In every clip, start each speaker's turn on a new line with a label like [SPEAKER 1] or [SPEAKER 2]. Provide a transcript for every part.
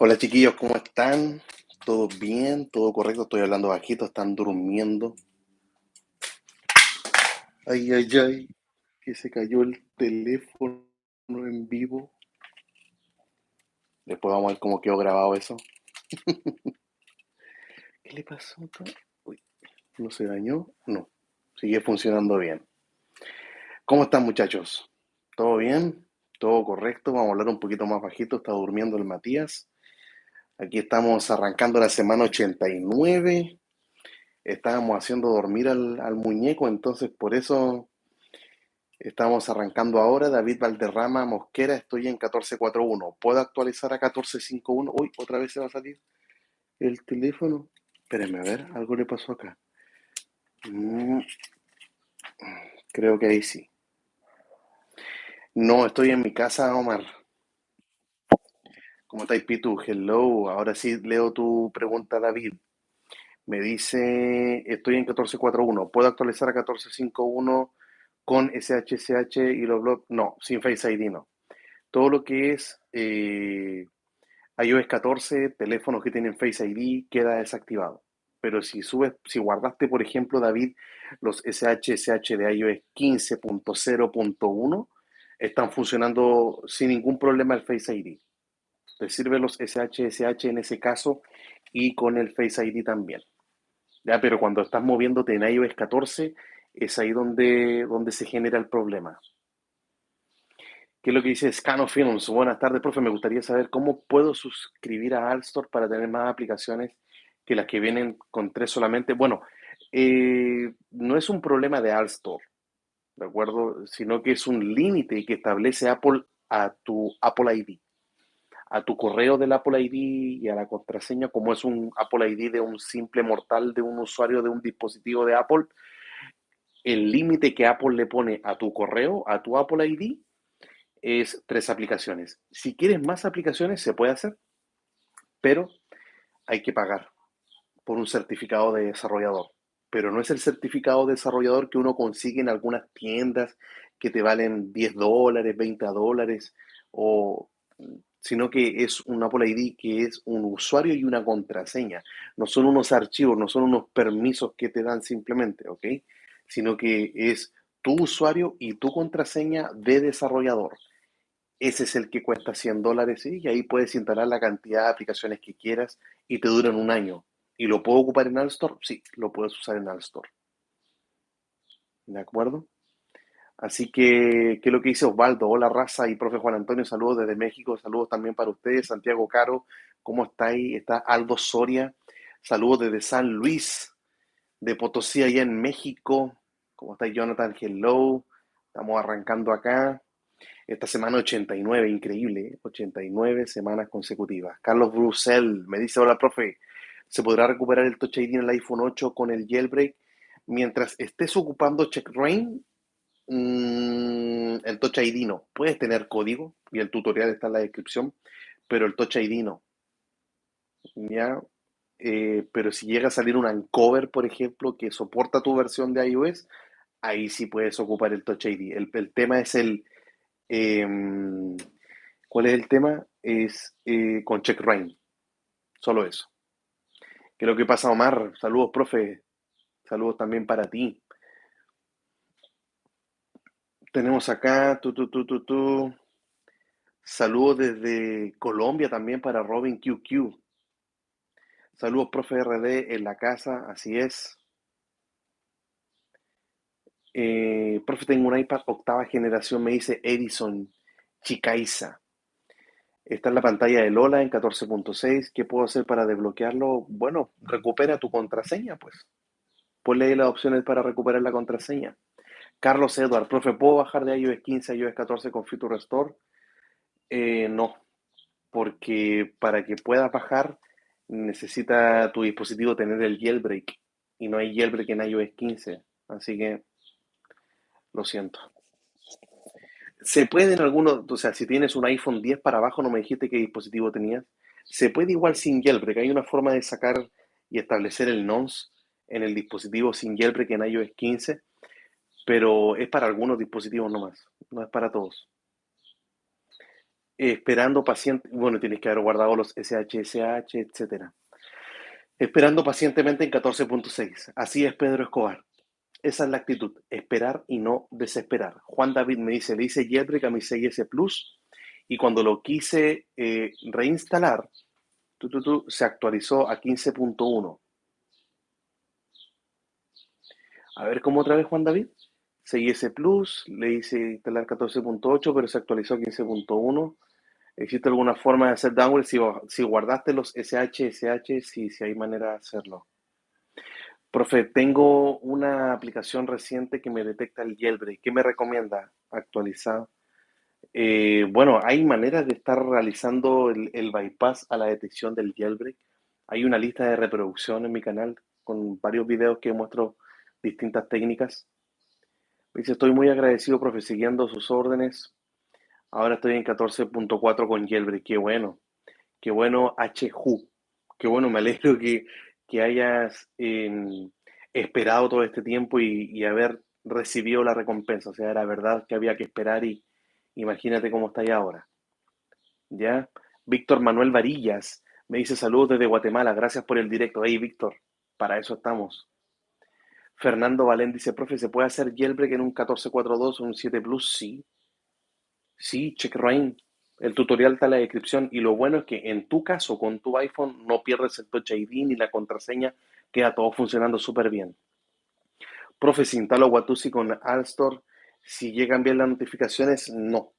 [SPEAKER 1] Hola chiquillos, ¿cómo están? ¿Todo bien? ¿Todo correcto? Estoy hablando bajito, están durmiendo. Ay, ay, ay, que se cayó el teléfono en vivo. Después vamos a ver cómo quedó grabado eso. ¿Qué le pasó acá? Uy, ¿no se dañó? No, sigue funcionando bien. ¿Cómo están muchachos? ¿Todo bien? ¿Todo correcto? Vamos a hablar un poquito más bajito, está durmiendo el Matías. Aquí estamos arrancando la semana 89. Estábamos haciendo dormir al muñeco, entonces por eso estamos arrancando ahora. David Valderrama Mosquera, estoy en 1441. ¿Puedo actualizar a 1451? Uy, otra vez se va a salir el teléfono. Espérenme, a ver, algo le pasó acá. Mm, creo que ahí sí. No, estoy en mi casa, Omar. ¿Cómo estáis, Pitu? Hello. Ahora sí leo tu pregunta, David. Me dice, estoy en 1441. ¿Puedo actualizar a 1451 con SHSH y los blogs? No, sin Face ID no. Todo lo que es iOS 14, teléfonos que tienen Face ID, queda desactivado. Pero si guardaste, por ejemplo, David, los SHSH de iOS 15.0.1, están funcionando sin ningún problema el Face ID. Te sirve los SHSH en ese caso y con el Face ID también. Ya, pero cuando estás moviéndote en iOS 14, es ahí donde se genera el problema. ¿Qué es lo que dice Scano Films? Buenas tardes, profe. Me gustaría saber cómo puedo suscribir a Allstore para tener más aplicaciones que las que vienen con tres solamente. Bueno, no es un problema de Allstore, ¿de acuerdo? Sino que es un límite que establece Apple a tu Apple ID, a tu correo del Apple ID y a la contraseña, como es un Apple ID de un simple mortal, de un usuario de un dispositivo de Apple. El límite que Apple le pone a tu correo, a tu Apple ID, es tres aplicaciones. Si quieres más aplicaciones, se puede hacer, pero hay que pagar por un certificado de desarrollador. Pero no es el certificado de desarrollador que uno consigue en algunas tiendas que te valen $10, $20, o, sino que es un Apple ID que es un usuario y una contraseña. No son unos archivos, no son unos permisos que te dan simplemente, ¿ok? Sino que es tu usuario y tu contraseña de desarrollador. Ese es el que cuesta $100, ¿sí? Y ahí puedes instalar la cantidad de aplicaciones que quieras y te duran un año. ¿Y lo puedo ocupar en Allstore? Sí, lo puedes usar en Allstore. ¿De acuerdo? Así que, ¿qué es lo que dice Osvaldo? Hola, raza y profe Juan Antonio, saludos desde México, saludos también para ustedes. Santiago Caro, ¿cómo está ahí? Está Aldo Soria, saludos desde San Luis, de Potosí, allá en México. ¿Cómo está Jonathan? Hello, estamos arrancando acá. Esta semana 89, increíble, ¿eh? 89 semanas consecutivas. Carlos Brusel me dice, hola, profe, ¿se podrá recuperar el Touch ID en el iPhone 8 con el jailbreak mientras estés ocupando CheckRain? El Touch ID no. Puedes tener código y el tutorial está en la descripción, pero el Touch ID no. ¿Ya? Pero si llega a salir un Uncover, por ejemplo, que soporta tu versión de iOS, ahí sí puedes ocupar el Touch ID. El tema es eh, ¿cuál es el tema? Es con CheckRain, solo eso. ¿Qué es lo que pasa, Omar? Saludos, profe. Saludos también para ti. Tenemos acá, Saludos desde Colombia también para Robin QQ. Saludos, profe RD en la casa, así es. Profe, tengo un iPad octava generación, me dice Edison Chicaiza. Está en la pantalla de Lola en 14.6. ¿Qué puedo hacer para desbloquearlo? Bueno, recupera tu contraseña, pues. Ponle ahí las opciones para recuperar la contraseña. Carlos Edward, profe, ¿puedo bajar de iOS 15 a iOS 14 con Feature Restore? No, porque para que puedas bajar necesita tu dispositivo tener el jailbreak y no hay jailbreak en iOS 15, así que lo siento. Se puede en algunos, o sea, si tienes un iPhone 10 para abajo, no me dijiste qué dispositivo tenías, se puede igual sin jailbreak, hay una forma de sacar y establecer el nonce en el dispositivo sin jailbreak en iOS 15, pero es para algunos dispositivos nomás, no es para todos. esperando paciente, bueno, tienes que haber guardado los SHSH, etcétera. Esperando pacientemente en 14.6. Así es Pedro Escobar. Esa es la actitud, esperar y no desesperar. Juan David me dice, le hice jailbreak a mi 6S Plus y cuando lo quise reinstalar, se actualizó a 15.1. A ver cómo otra vez, Juan David. 6S Plus, le hice instalar 14.8, pero se actualizó a 15.1. ¿Existe alguna forma de hacer downgrade si guardaste los SH, si hay manera de hacerlo? Profe, tengo una aplicación reciente que me detecta el jailbreak. ¿Qué me recomienda actualizar? Bueno, hay maneras de estar realizando el bypass a la detección del jailbreak. Hay una lista de reproducción en mi canal con varios videos que muestro distintas técnicas. Dice, estoy muy agradecido, profe, siguiendo sus órdenes. Ahora estoy en 14.4 con jailbreak. Qué bueno, HJU. Qué bueno, me alegro que hayas esperado todo este tiempo y haber recibido la recompensa. O sea, era verdad que había que esperar y imagínate cómo está ahí ahora. ¿Ya? Víctor Manuel Varillas me dice saludos desde Guatemala, gracias por el directo. Hey, Víctor, para eso estamos. Fernando Valén dice, profe, ¿se puede hacer jailbreak en un 14.4.2 o un 7 Plus? Sí, sí, check Rain. El tutorial está en la descripción y lo bueno es que en tu caso, con tu iPhone, no pierdes el Touch ID ni la contraseña, queda todo funcionando súper bien. Profe, si instalo Watusi con Alstor, si llegan bien las notificaciones, no.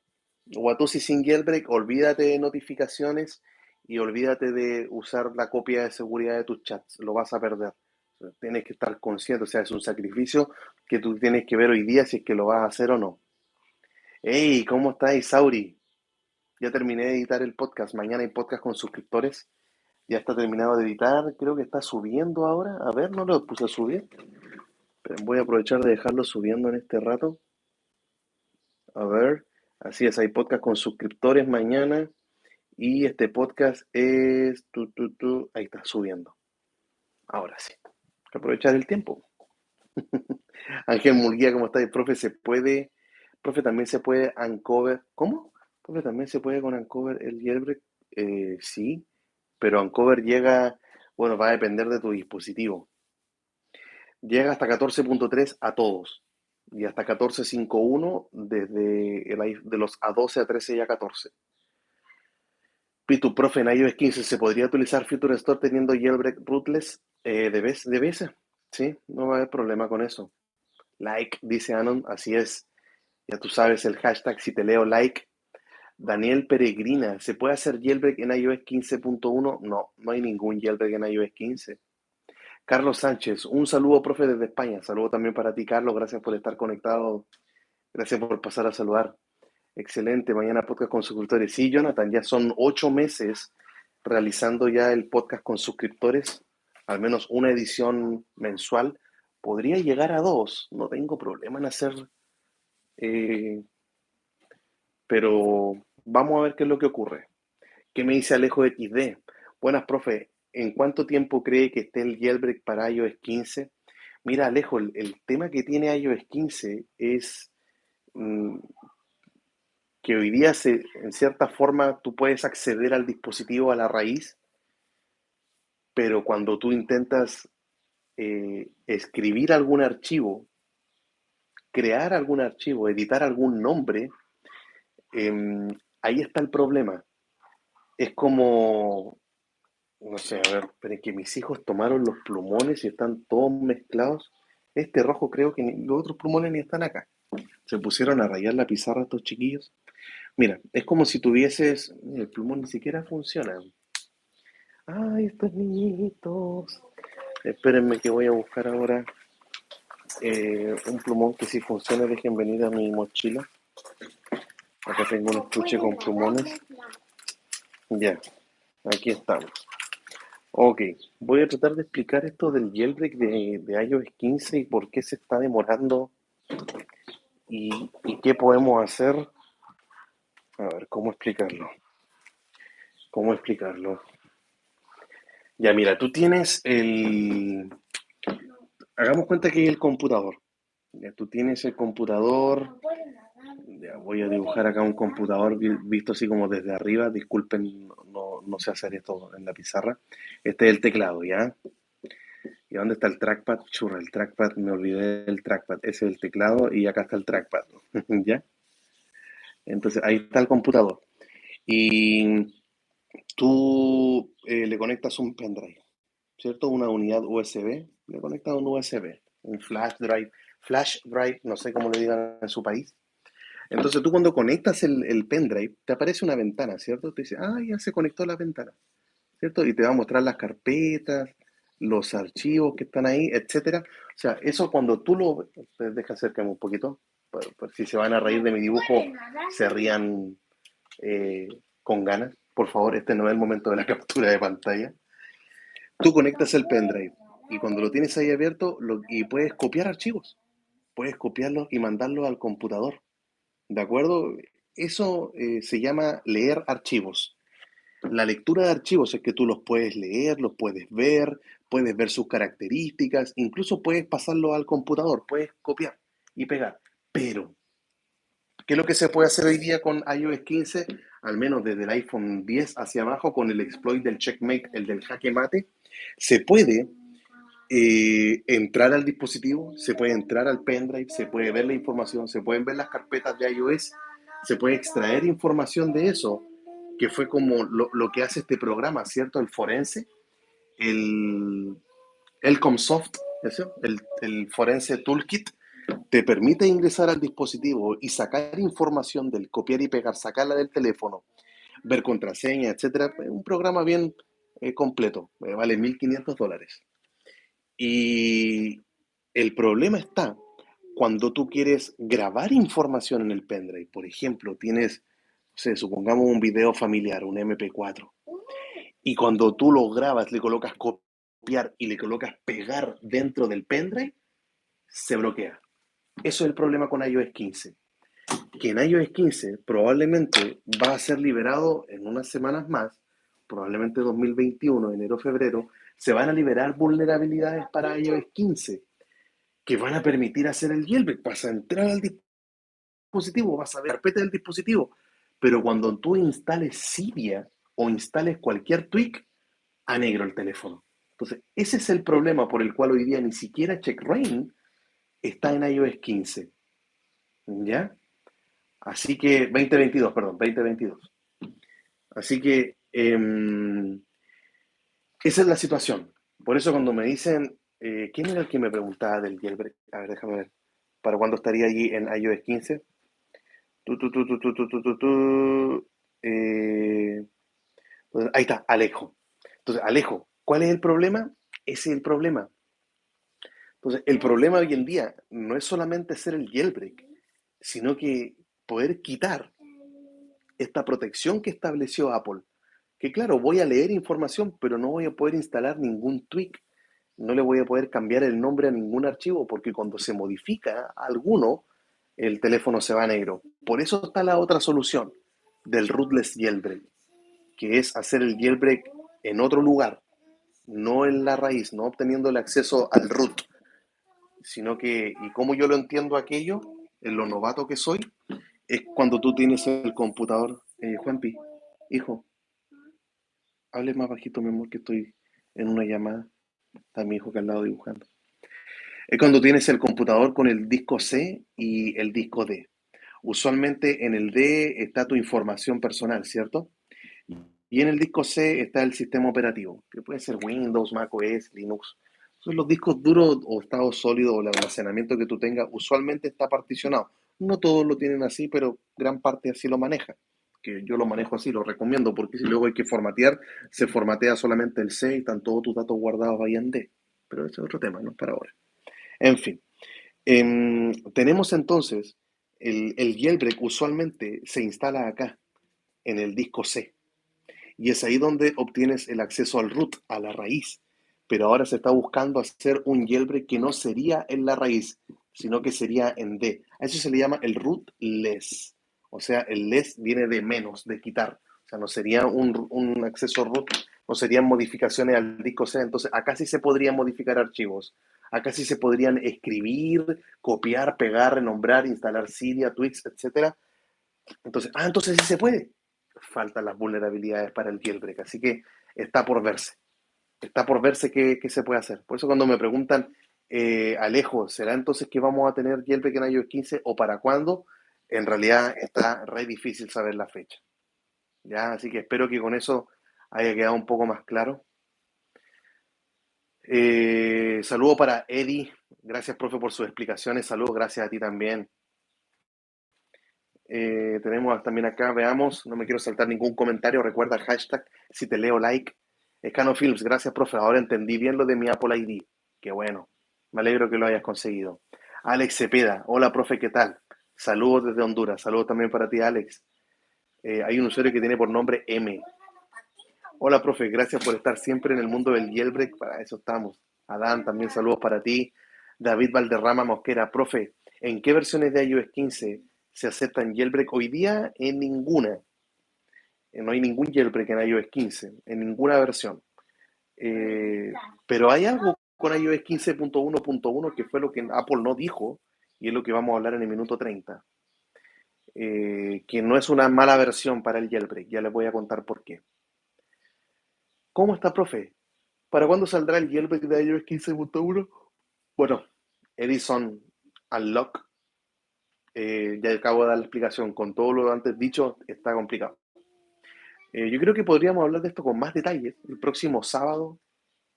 [SPEAKER 1] Watusi sin jailbreak, olvídate de notificaciones y olvídate de usar la copia de seguridad de tus chats, lo vas a perder. Tienes que estar consciente, o sea, es un sacrificio que tú tienes que ver hoy día si es que lo vas a hacer o no. Hey, ¿cómo estás, Isauri? Ya terminé de editar el podcast, mañana hay podcast con suscriptores, ya está terminado de editar, creo que está subiendo ahora, a ver, no lo puse a subir, pero voy a aprovechar de dejarlo subiendo en este rato, a ver, así es, hay podcast con suscriptores mañana. Y este podcast es, ahí está, subiendo. Ahora sí, hay que aprovechar el tiempo. Ángel Murguía, ¿cómo está? Profe, profe, también se puede Uncover, ¿cómo? Profe, también se puede con Uncover el jailbreak, sí, pero Uncover llega, bueno, va a depender de tu dispositivo. Llega hasta 14.3 a todos y hasta 14.5.1 de los A12, A13 y A14. Pitu, profe, en iOS 15 se podría utilizar Future Store teniendo jailbreak rootless de BS. Sí, no va a haber problema con eso. Like, dice Anon, así es. Ya tú sabes el hashtag si te leo like. Daniel Peregrina, ¿se puede hacer jailbreak en iOS 15.1? No, no hay ningún jailbreak en iOS 15. Carlos Sánchez, un saludo, profe, desde España. Saludo también para ti, Carlos. Gracias por estar conectado. Gracias por pasar a saludar. Excelente, mañana podcast con suscriptores. Sí, Jonathan, ya son 8 meses realizando ya el podcast con suscriptores, al menos una edición mensual. Podría llegar a dos, no tengo problema en hacer, eh, pero vamos a ver qué es lo que ocurre. ¿Qué me dice Alejo XD? Buenas, profe. ¿En cuánto tiempo cree que esté el jailbreak para iOS 15? Mira, Alejo, el tema que tiene iOS 15 es mm, que hoy día en cierta forma tú puedes acceder al dispositivo a la raíz, pero cuando tú intentas escribir algún archivo, crear algún archivo, editar algún nombre, ahí está el problema. Es como, no sé, a ver, pero es que mis hijos tomaron los plumones y están todos mezclados. Este rojo creo que los otros plumones ni están acá. Se pusieron a rayar la pizarra estos chiquillos. Mira, es como si tuvieses, el plumón ni siquiera funciona. Ay, estos niñitos. Espérenme que voy a buscar ahora un plumón que si funcione. Dejen venir a mi mochila. Acá tengo un estuche con plumones. Ya, aquí estamos. Ok, voy a tratar de explicar esto del jailbreak de iOS 15 y por qué se está demorando y qué podemos hacer. A ver, ¿cómo explicarlo? ¿Cómo explicarlo? Ya, mira, tú tienes hagamos cuenta que es el computador. Ya, tú tienes el computador. Ya, voy a dibujar acá un computador visto así como desde arriba. Disculpen, no sé hacer esto en la pizarra. Este es el teclado, ¿ya? ¿Y dónde está el trackpad? Churra, el trackpad, me olvidé del trackpad. Ese es el teclado y acá está el trackpad, ¿ya? Entonces ahí está el computador. Y tú le conectas un pendrive, ¿cierto? Una unidad USB, le conectas un USB, un flash drive, no sé cómo le digan en su país. Entonces tú cuando conectas el pendrive, te aparece una ventana, ¿cierto? Te dice, ah, ya se conectó la ventana, ¿cierto? Y te va a mostrar las carpetas, los archivos que están ahí, etcétera. O sea, eso cuando tú lo... Deja acercarme un poquito, por si se van a reír de mi dibujo, se rían eh, con ganas. Por favor, este no es el momento de la captura de pantalla. Tú conectas el pendrive y cuando lo tienes ahí abierto y puedes copiar archivos, puedes copiarlos y mandarlos al computador. ¿De acuerdo? Eso se llama leer archivos. La lectura de archivos es que tú los puedes leer, los puedes ver sus características, incluso puedes pasarlo al computador, puedes copiar y pegar. Pero, ¿qué es lo que se puede hacer hoy día con iOS 15? Al menos desde el iPhone 10 hacia abajo, con el exploit del checkmate, el del jaque mate, se puede entrar al dispositivo, se puede entrar al pendrive, se puede ver la información, se pueden ver las carpetas de iOS, se puede extraer información de eso, que fue como lo que hace este programa, ¿cierto? El forense, el, el Comsoft, ¿eso? El Forense Toolkit, te permite ingresar al dispositivo y sacar información del copiar y pegar, sacarla del teléfono, ver contraseña, etcétera. Es un programa bien completo, vale $1.500. Y el problema está cuando tú quieres grabar información en el pendrive. Por ejemplo, tienes, no sé, supongamos un video familiar, un MP4. Y cuando tú lo grabas, le colocas copiar y le colocas pegar dentro del pendrive, se bloquea. Eso es el problema con iOS 15. Que en iOS 15 probablemente va a ser liberado en unas semanas más, probablemente 2021, enero, febrero, se van a liberar vulnerabilidades para iOS 15 que van a permitir hacer el jailbreak. Vas a entrar al dispositivo, vas a ver la carpeta del dispositivo, pero cuando tú instales Cydia o instales cualquier tweak, a negro el teléfono. Entonces, ese es el problema por el cual hoy día ni siquiera CheckRain está en iOS 15. ¿Ya? Así que, 2022, perdón, 2022. Así que, esa es la situación. Por eso cuando me dicen, ¿quién era el que me preguntaba del jailbreak? A ver, déjame ver. ¿Para cuándo estaría allí en iOS 15? Tu, tu, tu, tu, tu, tu, tu, tu, tu. Eh, ahí está, Alejo. Entonces, Alejo, ¿cuál es el problema? Ese es el problema. Entonces, el problema hoy en día no es solamente hacer el jailbreak, sino que poder quitar esta protección que estableció Apple. Que claro, voy a leer información, pero no voy a poder instalar ningún tweak. No le voy a poder cambiar el nombre a ningún archivo, porque cuando se modifica alguno, el teléfono se va a negro. Por eso está la otra solución del rootless jailbreak, que es hacer el jailbreak en otro lugar, no en la raíz, no obteniendo el acceso al root, sino que, y como yo lo entiendo aquello, en lo novato que soy, es cuando tú tienes el computador, Juanpi, hijo, hable más bajito, mi amor, que estoy en una llamada, está mi hijo que al lado dibujando. Es cuando tienes el computador con el disco C y el disco D. Usualmente en el D está tu información personal, ¿cierto? Y en el disco C está el sistema operativo, que puede ser Windows, macOS, Linux. Entonces, los discos duros o estado sólido o el almacenamiento que tú tengas usualmente está particionado. No todos lo tienen así, pero gran parte así lo maneja. Que yo lo manejo así, lo recomiendo, porque si luego hay que formatear, se formatea solamente el C y están todos tus datos guardados ahí en D. Pero ese es otro tema, no es para ahora. En fin, tenemos entonces el jailbreak usualmente se instala acá, en el disco C. Y es ahí donde obtienes el acceso al root, a la raíz. Pero ahora se está buscando hacer un jailbreak que no sería en la raíz, sino que sería en D. A eso se le llama el rootless. O sea, el less viene de menos, de quitar. O sea, no sería un acceso root, no serían modificaciones al disco C. Entonces, acá sí se podrían modificar archivos. Acá sí se podrían escribir, copiar, pegar, renombrar, instalar Cydia, Twix, etcétera. Entonces sí se puede. Faltan las vulnerabilidades para el jailbreak, así que está por verse. Está por verse qué se puede hacer. Por eso cuando me preguntan, Alejo, ¿será entonces que vamos a tener jailbreak en iOS 15 o para cuándo? En realidad está re difícil saber la fecha. ¿Ya? Así que espero que con eso haya quedado un poco más claro. Saludo para Eddie. Gracias, profe, por sus explicaciones. Saludos, gracias a ti también. Tenemos también acá, veamos, no me quiero saltar ningún comentario. Recuerda el hashtag, si te leo like. Films, gracias, profe. Ahora entendí bien lo de mi Apple ID. Qué bueno. Me alegro que lo hayas conseguido. Alex Cepeda, hola, profe, ¿qué tal? Saludos desde Honduras. Saludos también para ti, Alex. Hay un usuario que tiene por nombre M. Hola, profe, gracias por estar siempre en el mundo del jailbreak, para eso estamos. Adán, también saludos para ti. David Valderrama Mosquera, profe, ¿en qué versiones de iOS 15 se aceptan jailbreak? Hoy día en ninguna. No hay ningún jailbreak en iOS 15, en ninguna versión. Pero hay algo con iOS 15.1.1 que fue lo que Apple no dijo, y es lo que vamos a hablar en el minuto 30. Que no es una mala versión para el jailbreak, ya les voy a contar por qué. ¿Cómo está, profe? ¿Para cuándo saldrá el jailbreak de iOS 15.1? Bueno, Edison Unlock, ya acabo de dar la explicación. Con todo lo antes dicho, está complicado. Yo creo que podríamos hablar de esto con más detalles el próximo sábado,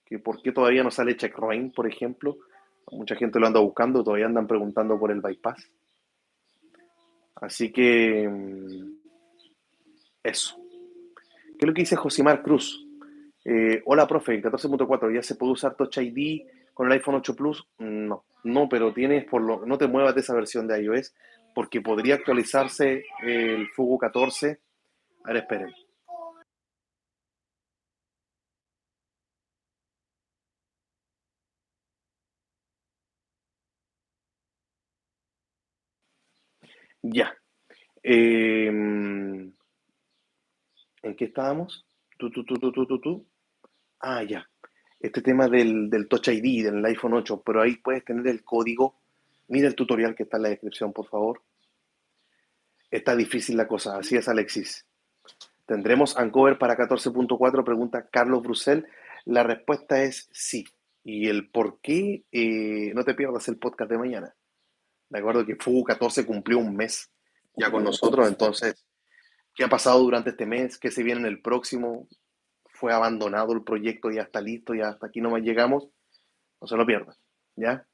[SPEAKER 1] que por qué todavía no sale Checkra1n, por ejemplo. Mucha gente lo anda buscando, todavía andan preguntando por el bypass. Así que eso. ¿Qué es lo que dice Josimar Cruz? Hola, profe, en 14.4 ya se puede usar Touch ID con el iPhone 8 Plus. No, pero no te muevas de esa versión de iOS porque podría actualizarse el Fugu 14. A ver, esperen. Ya. ¿En qué estábamos? Tú. Ya. Este tema del Touch ID, del iPhone 8, pero ahí puedes tener el código. Mira el tutorial que está en la descripción, por favor. Está difícil la cosa, así es, Alexis. ¿Tendremos Uncover para 14.4? Pregunta Carlos Brusel. La respuesta es sí. Y el por qué, no te pierdas el podcast de mañana. De acuerdo que Fugu 14 cumplió un mes ya con nosotros, entonces, ¿qué ha pasado durante este mes? ¿Qué se viene en el próximo? ¿Fue abandonado el proyecto? ¿Ya está listo? ¿Ya hasta aquí nomás llegamos? No se lo pierdan, ¿ya?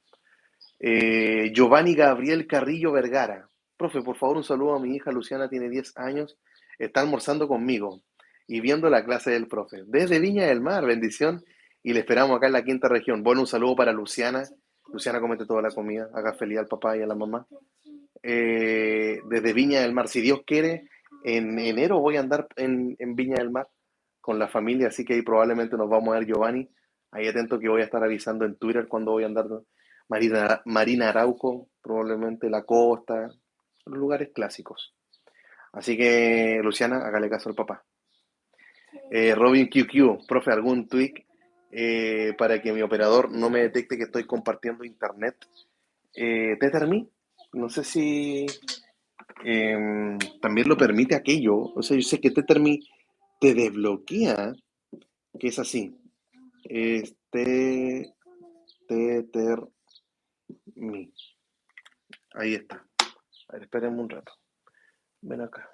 [SPEAKER 1] Giovanni Gabriel Carrillo Vergara. Profe, por favor, un saludo a mi hija Luciana, tiene 10 años, está almorzando conmigo y viendo la clase del profe. Desde Viña del Mar, bendición, y le esperamos acá en la quinta región. Bueno, un saludo para Luciana. Luciana, comete toda la comida, haga feliz al papá y a la mamá. Desde Viña del Mar, si Dios quiere, en enero voy a andar en Viña del Mar con la familia, así que ahí probablemente nos vamos a ver, Giovanni. Ahí atento que voy a estar avisando en Twitter cuando voy a andar. Marina Arauco, probablemente la costa, los lugares clásicos. Así que, Luciana, hágale caso al papá. Robin QQ, profe, ¿algún tweak para que mi operador no me detecte que estoy compartiendo internet? TetherMe, no sé si también lo permite aquello. O sea, yo sé que TetherMe te desbloquea, que es así. Este, TetherMe. Ahí está. A ver, espérenme un rato. Ven acá.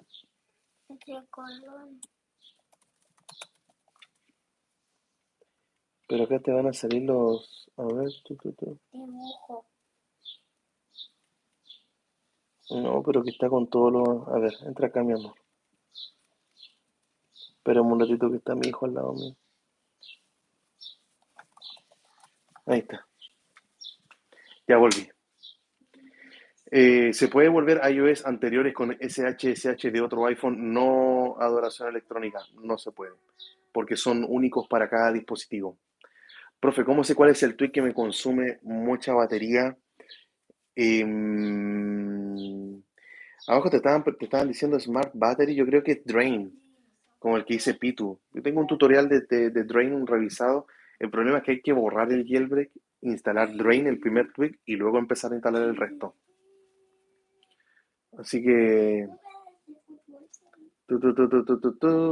[SPEAKER 1] Pero acá te van a salir los. A ver, tú. No, pero que está con todos los. A ver, entra acá, mi amor. Espera un ratito que está mi hijo al lado mío. Ahí está. Ya volví. ¿Se puede volver a iOS anteriores con SH de otro iPhone? No, adoración electrónica. No se puede. Porque son únicos para cada dispositivo. Profe, ¿cómo sé cuál es el tweak que me consume mucha batería? Eh, Abajo te estaban diciendo Smart Battery. Yo creo que es Drain, como el que dice Pitu. Yo tengo un tutorial de Drain revisado. El problema es que hay que borrar el jailbreak instalar Drain, el primer tweak, y luego empezar a instalar el resto. Así que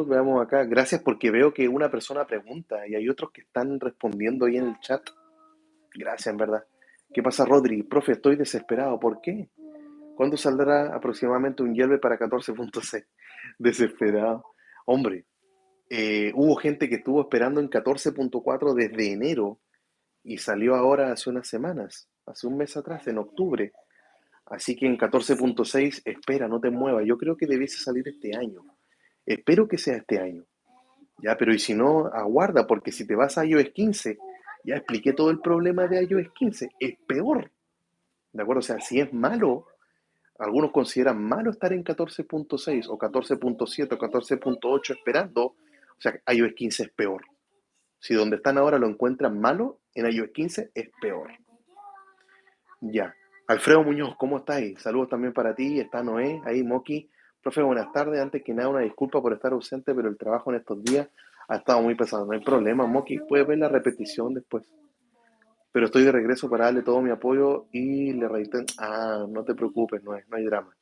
[SPEAKER 1] veamos acá. Gracias porque veo que una persona pregunta y hay otros que están respondiendo ahí en el chat. Gracias, en verdad. ¿Qué pasa, Rodri? Profe, estoy desesperado. ¿Por qué? ¿Cuándo saldrá aproximadamente un Yelve para 14.6? Desesperado. Hombre, hubo gente que estuvo esperando en 14.4 desde enero y salió ahora hace unas semanas, hace un mes atrás, en octubre. Así que en 14.6, espera, no te muevas. Yo creo que debiese salir este año. Espero que sea este año. Ya, pero y si no, aguarda, porque si te vas a iOS 15, ya expliqué todo el problema de iOS 15, es peor. ¿De acuerdo? O sea, si es malo, algunos consideran malo estar en 14.6 o 14.7 o 14.8 esperando. O sea, iOS 15 es peor. Si donde están ahora lo encuentran malo, en iOS 15 es peor. Ya. Alfredo Muñoz, ¿cómo estáis? Saludos también para ti. Está Noé, ahí Moki. Profe, buenas tardes. Antes que nada, una disculpa por estar ausente, pero el trabajo en estos días ha estado muy pesado. No hay problema, Moki. Puedes ver la repetición después. Pero estoy de regreso para darle todo mi apoyo y le reitero. Ah, no te preocupes, no hay drama.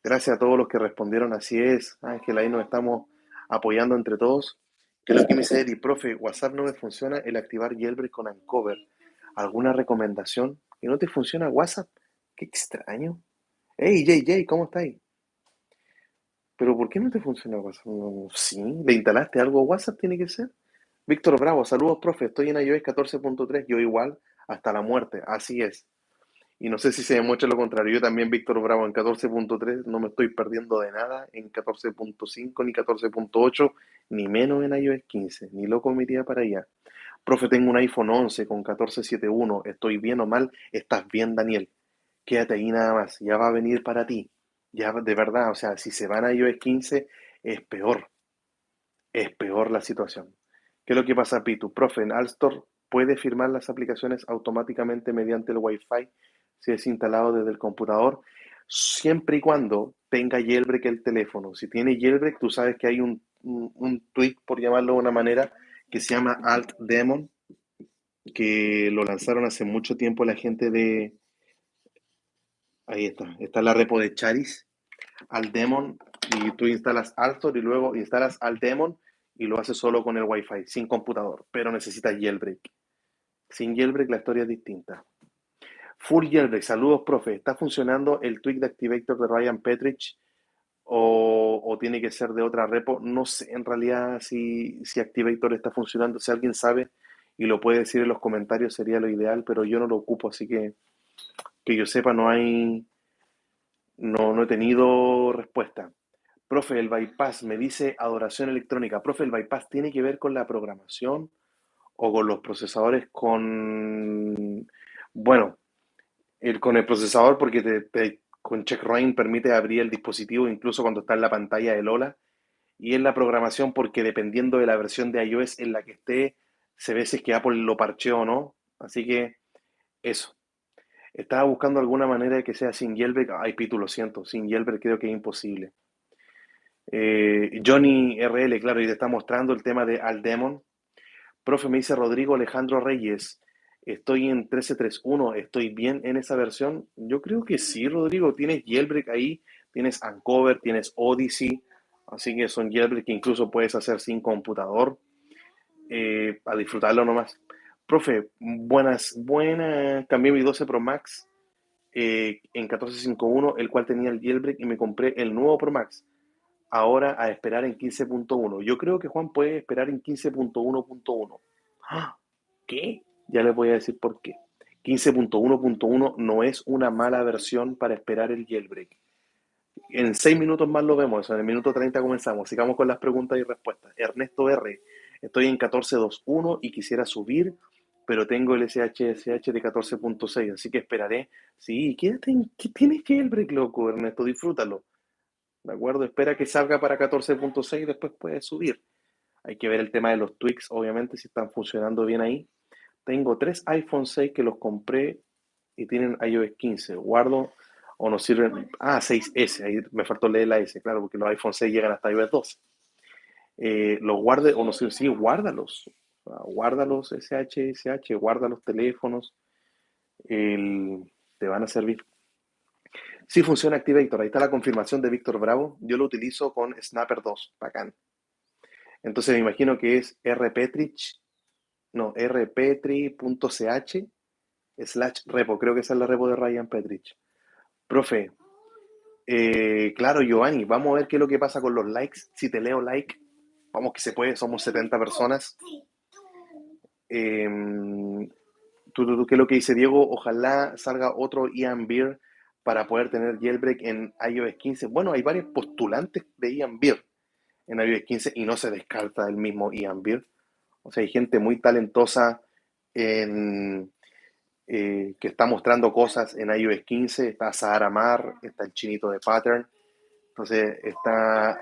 [SPEAKER 1] Gracias a todos los que respondieron. Así es, Ángel, ahí nos estamos apoyando entre todos. ¿Qué es lo que me dice Eri? Profe, WhatsApp no me funciona el activar Jailbreak con Uncover. ¿Alguna recomendación? ¿Que no te funciona WhatsApp? Qué extraño. Hey, JJ, ¿cómo estáis? ¿Pero por qué no te funciona WhatsApp? Sí, ¿le instalaste algo a WhatsApp? Tiene que ser. Víctor Bravo, saludos, profe. Estoy en iOS 14.3, yo igual, hasta la muerte. Así es. Y no sé si se demuestra lo contrario. Yo también, Víctor Bravo, en 14.3 no me estoy perdiendo de nada, en 14.5 ni 14.8, ni menos en iOS 15, ni loco me iría para allá. Profe, tengo un iPhone 11 con 14.7.1, ¿estoy bien o mal? Estás bien, Daniel. Quédate ahí nada más, ya va a venir para ti. Ya de verdad, o sea, si se van a iOS 15, es peor la situación. ¿Qué es lo que pasa, Pitu? Profe, en Alstor puede firmar las aplicaciones automáticamente mediante el Wi-Fi si es instalado desde el computador, siempre y cuando tenga jailbreak el teléfono. Si tiene jailbreak, tú sabes que hay un tweak, por llamarlo de una manera, que se llama Alt Daemon, que lo lanzaron hace mucho tiempo la gente de... Ahí está la repo de Charis, Alt Daemon, y tú instalas Altor y luego instalas Alt Daemon y lo haces solo con el Wi-Fi, sin computador, pero necesitas jailbreak. Sin jailbreak la historia es distinta. Full jailbreak, saludos, profe. ¿Está funcionando el tweak de Activator de Ryan Petrich o tiene que ser de otra repo? No sé en realidad si Activator está funcionando. Si alguien sabe y lo puede decir en los comentarios sería lo ideal, pero yo no lo ocupo, así que yo sepa no he tenido respuesta. Profe, el bypass me dice adoración electrónica. Profe, el bypass tiene que ver con la programación o con los procesadores con... Bueno, con el procesador porque con checkra1n permite abrir el dispositivo incluso cuando está en la pantalla de Lola. Y en la programación porque dependiendo de la versión de iOS en la que esté, se ve si es que Apple lo parcheó o no. Así que eso. Estaba buscando alguna manera de que sea sin jailbreak. Ay, Pitu, lo siento. Sin jailbreak creo que es imposible. Johnny RL, claro, y te está mostrando el tema de Aldemon. Profe, me dice Rodrigo Alejandro Reyes, estoy en 13.3.1, ¿estoy bien en esa versión? Yo creo que sí, Rodrigo, tienes jailbreak ahí, tienes Uncover, tienes Odyssey, así que son jailbreak que incluso puedes hacer sin computador, a disfrutarlo nomás. Profe, buenas, cambié mi 12 Pro Max en 14.5.1, el cual tenía el jailbreak y me compré el nuevo Pro Max ahora a esperar en 15.1. Yo creo que Juan puede esperar en 15.1.1. ¡Ah! ¿Qué? Ya les voy a decir por qué. 15.1.1 no es una mala versión para esperar el jailbreak. En 6 minutos más lo vemos, en el minuto 30 comenzamos. Sigamos con las preguntas y respuestas. Ernesto R. Estoy en 14.2.1 y quisiera subir, pero tengo el SHSH de 14.6, así que esperaré. Sí, quédate en... ¿Qué tienes jailbreak, loco, Ernesto? Disfrútalo. ¿De acuerdo? Espera que salga para 14.6 y después puedes subir. Hay que ver el tema de los tweaks, obviamente, si están funcionando bien ahí. Tengo 3 iPhone 6 que los compré y tienen iOS 15. Guardo o no sirven. Ah, 6S, ahí me faltó leer la S, claro, porque los iPhone 6 llegan hasta iOS 12. Los guarde o no sirven. Sí, guárdalos. guarda los SH, guarda los teléfonos, te van a servir. Sí funciona Activator, ahí está la confirmación de Víctor Bravo. Yo lo utilizo con Snapper 2, bacán. Entonces me imagino que es rpetrich, no, rpetri.ch/repo, creo que esa es la repo de Ryan Petrich. Profe, claro, Giovanni, vamos a ver qué es lo que pasa con los likes. Si te leo like, vamos que se puede, somos 70 personas. Eh, ¿Qué es lo que dice Diego? Ojalá salga otro Ian Beer para poder tener jailbreak en iOS 15. Bueno, hay varios postulantes de Ian Beer en iOS 15 y no se descarta el mismo Ian Beer. O sea, hay gente muy talentosa en, que está mostrando cosas en iOS 15. Está Sahara Mar, está el chinito de Pattern. Entonces está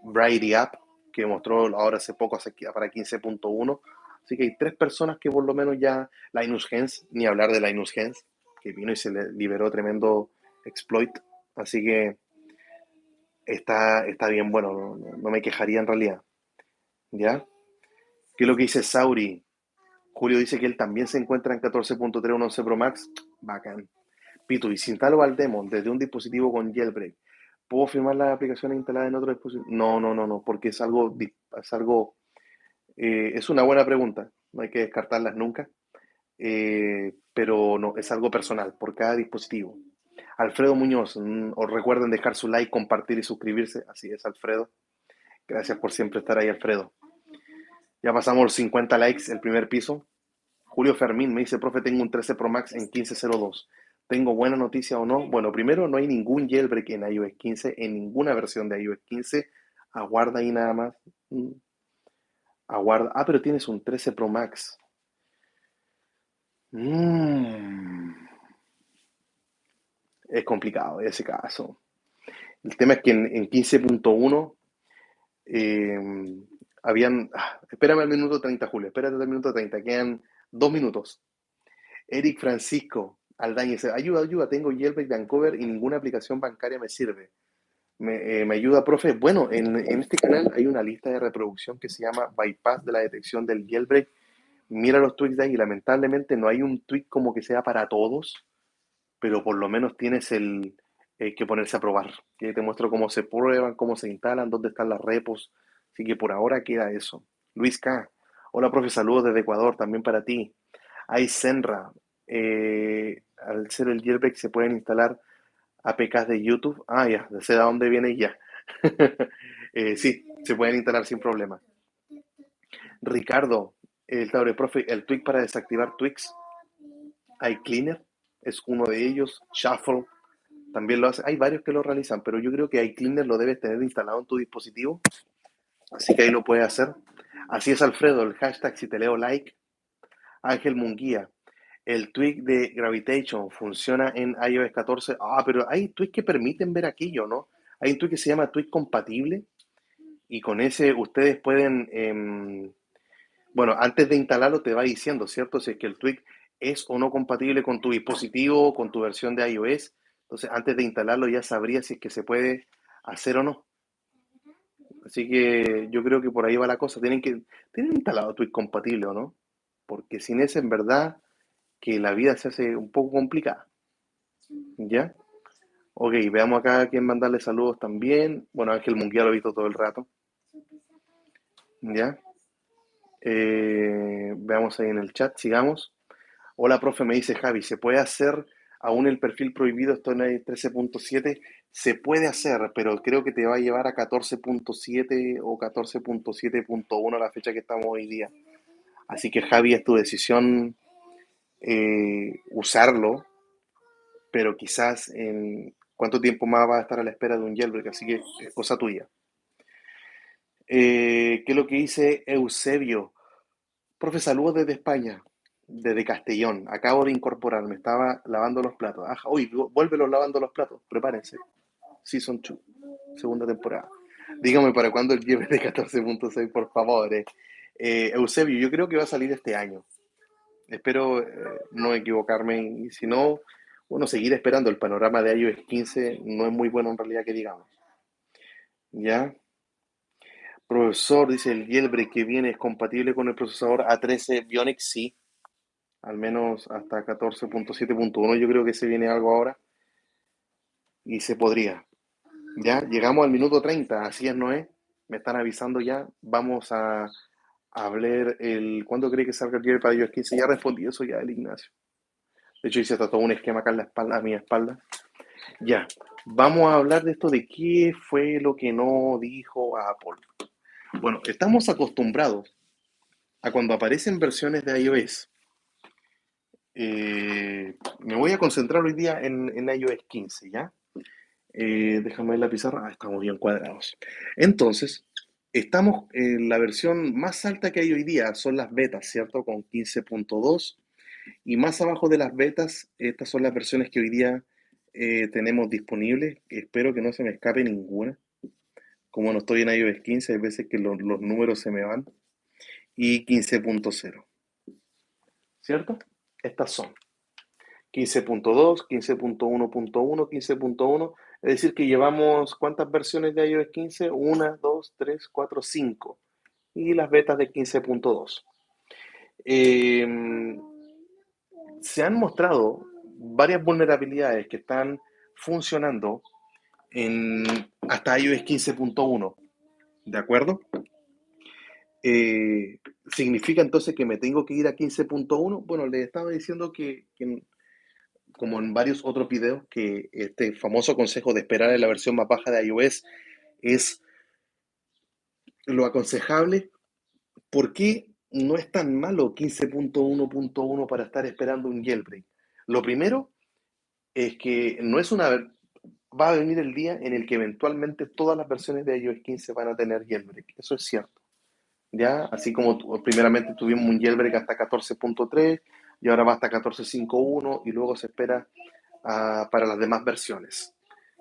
[SPEAKER 1] Brighty Up, que mostró ahora hace poco para 15.1. Así que hay tres personas que por lo menos ya, Linus Hens, ni hablar de Linus Hens, que vino y se le liberó tremendo exploit. Así que está bien bueno, no me quejaría en realidad. ¿Ya? ¿Qué es lo que dice Sauri? Julio dice que él también se encuentra en 14.3 un 11 Pro Max. Bacán. Pito, y si instalo Valdemon desde un dispositivo con jailbreak, ¿puedo firmar las aplicaciones instaladas en otro dispositivo? No, porque es una buena pregunta, no hay que descartarlas nunca, pero no, es algo personal, por cada dispositivo. Alfredo Muñoz, os recuerden dejar su like, compartir y suscribirse, así es, Alfredo. Gracias por siempre estar ahí, Alfredo. Ya pasamos los 50 likes, el primer piso. Julio Fermín me dice, profe, tengo un 13 Pro Max en 15.02. ¿Tengo buena noticia o no? Bueno, primero, no hay ningún jailbreak en iOS 15, en ninguna versión de iOS 15. Aguarda ahí nada más. Aguarda. Ah, pero tienes un 13 Pro Max. Mm, es complicado ese caso. El tema es que en 15.1 eh, habían... espérame al minuto 30, Julio. Espérate al minuto 30. Quedan 2 minutos. Eric Francisco Aldañez, ayuda, tengo jailbreak de Vancouver y ninguna aplicación bancaria me sirve. Me ayuda, profe. Bueno, en este canal hay una lista de reproducción que se llama Bypass de la detección del jailbreak. Mira los tweets de ahí, lamentablemente no hay un tweet como que sea para todos, pero por lo menos tienes que ponerse a probar. Que te muestro cómo se prueban, cómo se instalan, dónde están las repos. Así que por ahora queda eso. Luis K. Hola, profe, saludos desde Ecuador, también para ti. Hay Senra. Al ser el jailbreak se pueden instalar APKs de YouTube. Ah, ya, sé de dónde viene ya. Sí, se pueden instalar sin problema. Ricardo, el Taure, profe, el tweak para desactivar tweaks, iCleaner es uno de ellos. Shuffle también lo hace. Hay varios que lo realizan, pero yo creo que iCleaner lo debes tener instalado en tu dispositivo. Así que ahí lo puedes hacer. Así es, Alfredo, el hashtag si te leo like. Ángel Munguía, el tweak de Gravitation funciona en iOS 14. Ah, pero hay tweaks que permiten ver aquello, ¿no? Hay un tweak que se llama tweak compatible y con ese ustedes pueden, bueno, antes de instalarlo te va diciendo, ¿cierto? Si es que el tweak es o no compatible con tu dispositivo, con tu versión de iOS. Entonces, antes de instalarlo ya sabría si es que se puede hacer o no. Así que yo creo que por ahí va la cosa. Tienen instalado tweak compatible o no, porque sin ese en verdad que la vida se hace un poco complicada. ¿Ya? Ok, veamos acá a quién mandarle saludos también. Bueno, Ángel Munguía lo he visto todo el rato. ¿Ya? Veamos ahí en el chat, sigamos. Hola, profe, me dice Javi, ¿se puede hacer aún el perfil prohibido? Esto en el 13.7. Se puede hacer, pero creo que te va a llevar a 14.7 o 14.7.1 a la fecha que estamos hoy día. Así que Javi, es tu decisión usarlo, pero quizás en cuánto tiempo más va a estar a la espera de un jailbreak, así que es cosa tuya. ¿Qué es lo que dice Eusebio? Profe, saludos desde España, desde Castellón. Acabo de incorporarme, estaba lavando los platos. Ajá, uy, vuélvelo lavando los platos, prepárense. Season 2, segunda temporada. Dígame para cuándo el jailbreak de 14.6, por favor. Eusebio, yo creo que va a salir este año. Espero no equivocarme y si no, bueno, seguir esperando. El panorama de iOS 15 no es muy bueno en realidad que digamos. ¿Ya? Profesor, dice el jailbreak que viene es compatible con el procesador A13 Bionic, sí, al menos hasta 14.7.1 yo creo que se viene algo ahora y se podría. Ya, llegamos al minuto 30, así es, Noé. Me están avisando ya. Vamos a ver ¿cuándo cree que salga el jailbreak para iOS 15? Ya respondí eso ya el Ignacio. De hecho, hice hasta todo un esquema acá en la espalda, a mi espalda. Ya, vamos a hablar de esto de qué fue lo que no dijo Apple. Bueno, estamos acostumbrados a cuando aparecen versiones de iOS. Me voy a concentrar hoy día en iOS 15, ¿ya? Déjame ver la pizarra. Ah, estamos bien cuadrados. Entonces, estamos en la versión más alta que hay hoy día, son las betas, ¿cierto? Con 15.2. Y más abajo de las betas, estas son las versiones que hoy día tenemos disponibles. Espero que no se me escape ninguna. Como no estoy en iOS 15, hay veces que los números se me van. Y 15.0, ¿cierto? Estas son 15.2, 15.1.1, 15.1. Es decir, que llevamos ¿cuántas versiones de iOS 15? 1, 2, 3, 4, 5. Y las betas de 15.2. Eh, Se han mostrado varias vulnerabilidades que están funcionando en hasta iOS 15.1, ¿de acuerdo? ¿Significa entonces que me tengo que ir a 15.1? Bueno, les estaba diciendo que, como en varios otros videos, que este famoso consejo de esperar en la versión más baja de iOS es lo aconsejable. ¿Por qué no es tan malo 15.1.1 para estar esperando un jailbreak? Lo primero es que no es una va a venir el día en el que eventualmente todas las versiones de iOS 15 van a tener jailbreak. Eso es cierto. ¿Ya? Así como primeramente tuvimos un jailbreak hasta 14.3 y ahora va hasta 14.5.1 y luego se espera para las demás versiones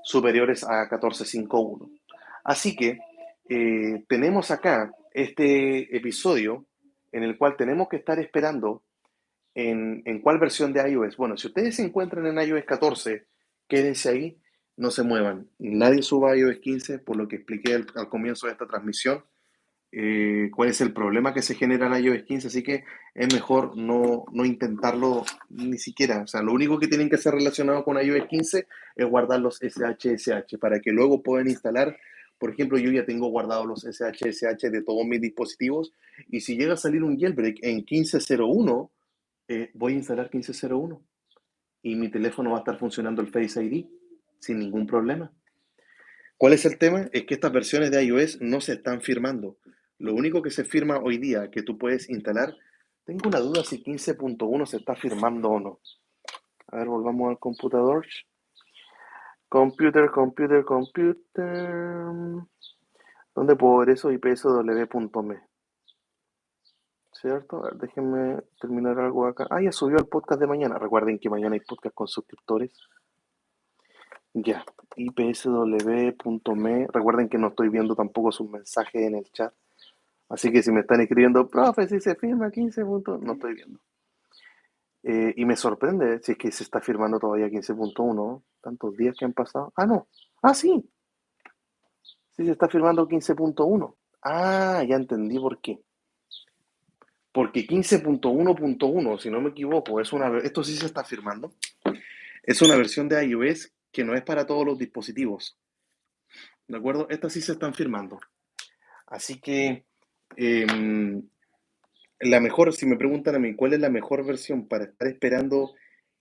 [SPEAKER 1] superiores a 14.5.1. Así que tenemos acá este episodio en el cual tenemos que estar esperando en cuál versión de iOS. Bueno, si ustedes se encuentran en iOS 14, quédense ahí, no se muevan. Nadie suba a iOS 15, por lo que expliqué al comienzo de esta transmisión, cuál es el problema que se genera en iOS 15, así que es mejor no intentarlo ni siquiera. O sea, lo único que tienen que hacer relacionado con iOS 15 es guardar los SHSH para que luego puedan instalar. Por ejemplo, yo ya tengo guardados los SHSH de todos mis dispositivos y si llega a salir un jailbreak en 15.01, voy a instalar 15.01 y mi teléfono va a estar funcionando el Face ID sin ningún problema. ¿Cuál es el tema? Es que estas versiones de iOS no se están firmando. Lo único que se firma hoy día que tú puedes instalar, tengo una duda si 15.1 se está firmando o no. A ver, volvamos al computador. Computer. ¿Dónde puedo ver eso? ipsw.me. ¿Cierto? A ver, déjenme terminar algo acá. Ah, ya subió el podcast de mañana. Recuerden que mañana hay podcast con suscriptores. Ya, ipsw.me. Recuerden que no estoy viendo tampoco sus mensajes en el chat. Así que si me están escribiendo, profe, si se firma 15 puntos, no estoy viendo. Y me sorprende si es que se está firmando todavía 15.1. Tantos días que han pasado. Ah, no. Ah, sí. Sí se está firmando 15.1. Ah, ya entendí por qué. Porque 15.1.1, si no me equivoco, esto sí se está firmando. Es una versión de iOS que no es para todos los dispositivos. ¿De acuerdo? Estas sí se están firmando. Así que em, la mejor, si me preguntan a mí, ¿cuál es la mejor versión para estar esperando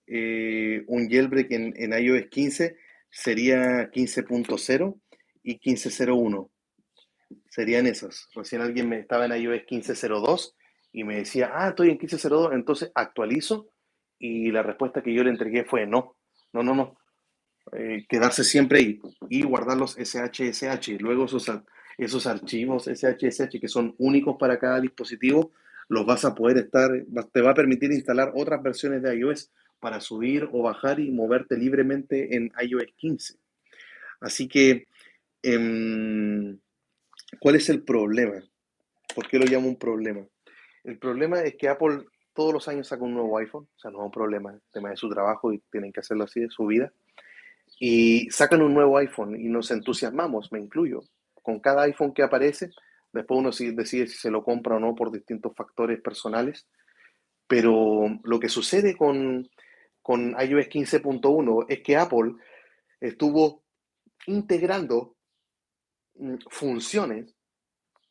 [SPEAKER 1] un jailbreak en iOS 15? Sería 15.0 y 15.01. Serían esas. Recién alguien me estaba en iOS 15.02 y me decía, estoy en 15.02, entonces actualizo. Y la respuesta que yo le entregué fue no. Quedarse siempre ahí y guardar los SHSH. Luego esos archivos SHSH que son únicos para cada dispositivo, los vas a poder te va a permitir instalar otras versiones de iOS para subir o bajar y moverte libremente en iOS 15. Así que, em, ¿cuál es el problema? ¿Por qué lo llamo un problema? El problema es que Apple todos los años saca un nuevo iPhone, o sea, no es un problema, es el tema de su trabajo y tienen que hacerlo así de su vida. Y sacan un nuevo iPhone y nos entusiasmamos, me incluyo. Con cada iPhone que aparece, Después uno decide si se lo compra o no por distintos factores personales. Pero lo que sucede con iOS 15.1 es que Apple estuvo integrando funciones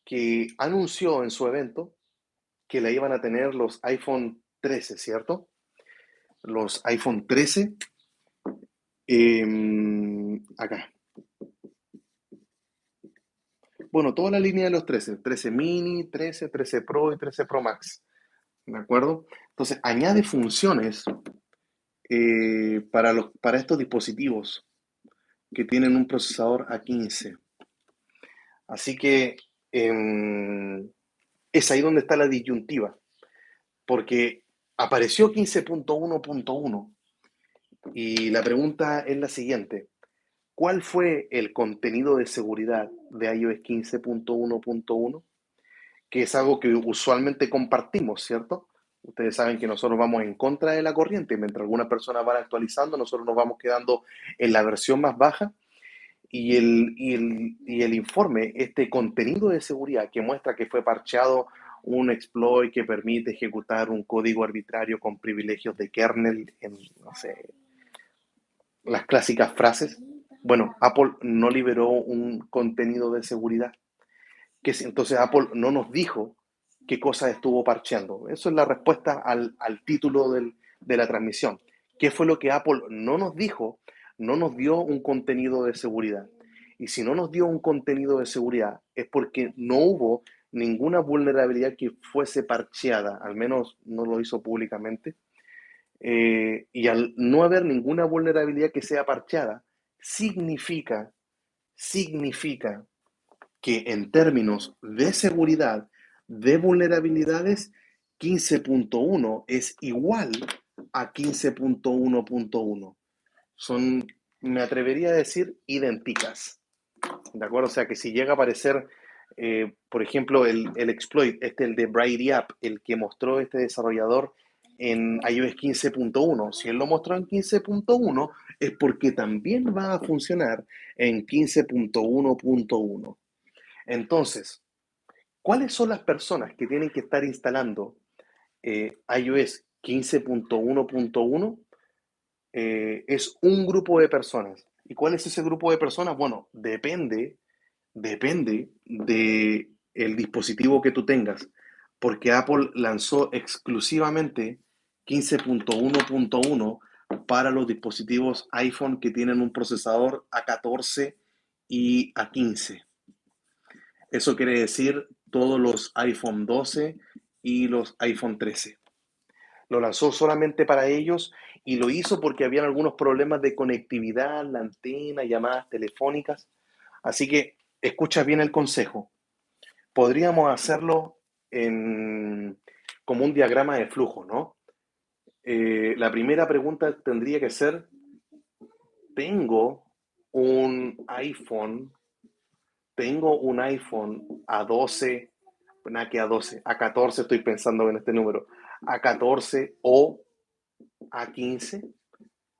[SPEAKER 1] que anunció en su evento que la iban a tener los iPhone 13, ¿cierto? Los iPhone 13, acá. Bueno, toda la línea de los 13, 13 mini, 13, 13 Pro y 13 Pro Max, ¿de acuerdo? Entonces, añade funciones para estos dispositivos que tienen un procesador A15. Así que es ahí donde está la disyuntiva, porque apareció 15.1.1 y la pregunta es la siguiente: ¿cuál fue el contenido de seguridad de iOS 15.1.1? Que es algo que usualmente compartimos, ¿cierto? Ustedes saben que nosotros vamos en contra de la corriente, mientras algunas personas van actualizando, nosotros nos vamos quedando en la versión más baja. Y el informe, este contenido de seguridad que muestra que fue parcheado un exploit que permite ejecutar un código arbitrario con privilegios de kernel en, no sé, las clásicas frases. Bueno, Apple no liberó un contenido de seguridad. Entonces Apple no nos dijo qué cosa estuvo parcheando. Eso es la respuesta al título de la transmisión. ¿Qué fue lo que Apple no nos dijo? No nos dio un contenido de seguridad. Y si no nos dio un contenido de seguridad es porque no hubo ninguna vulnerabilidad que fuese parcheada, al menos no lo hizo públicamente. Y al no haber ninguna vulnerabilidad que sea parcheada, significa que en términos de seguridad, de vulnerabilidades, 15.1 es igual a 15.1.1. Son, me atrevería a decir, idénticas. ¿De acuerdo? O sea que si llega a aparecer, por ejemplo, el exploit, el de Brady App, el que mostró este desarrollador en iOS 15.1, si él lo mostró en 15.1, es porque también va a funcionar en 15.1.1. Entonces, ¿cuáles son las personas que tienen que estar instalando iOS 15.1.1? Es un grupo de personas. ¿Y cuál es ese grupo de personas? Bueno, depende de el dispositivo que tú tengas, porque Apple lanzó exclusivamente 15.1.1 para los dispositivos iPhone que tienen un procesador A14 y A15. Eso quiere decir todos los iPhone 12 y los iPhone 13. Lo lanzó solamente para ellos y lo hizo porque habían algunos problemas de conectividad, la antena, llamadas telefónicas. Así que escucha bien el consejo. Podríamos hacerlo como un diagrama de flujo, ¿no? La primera pregunta tendría que ser: ¿tengo un iPhone A12, nada que A12, A14, estoy pensando en este número, A14 o A15?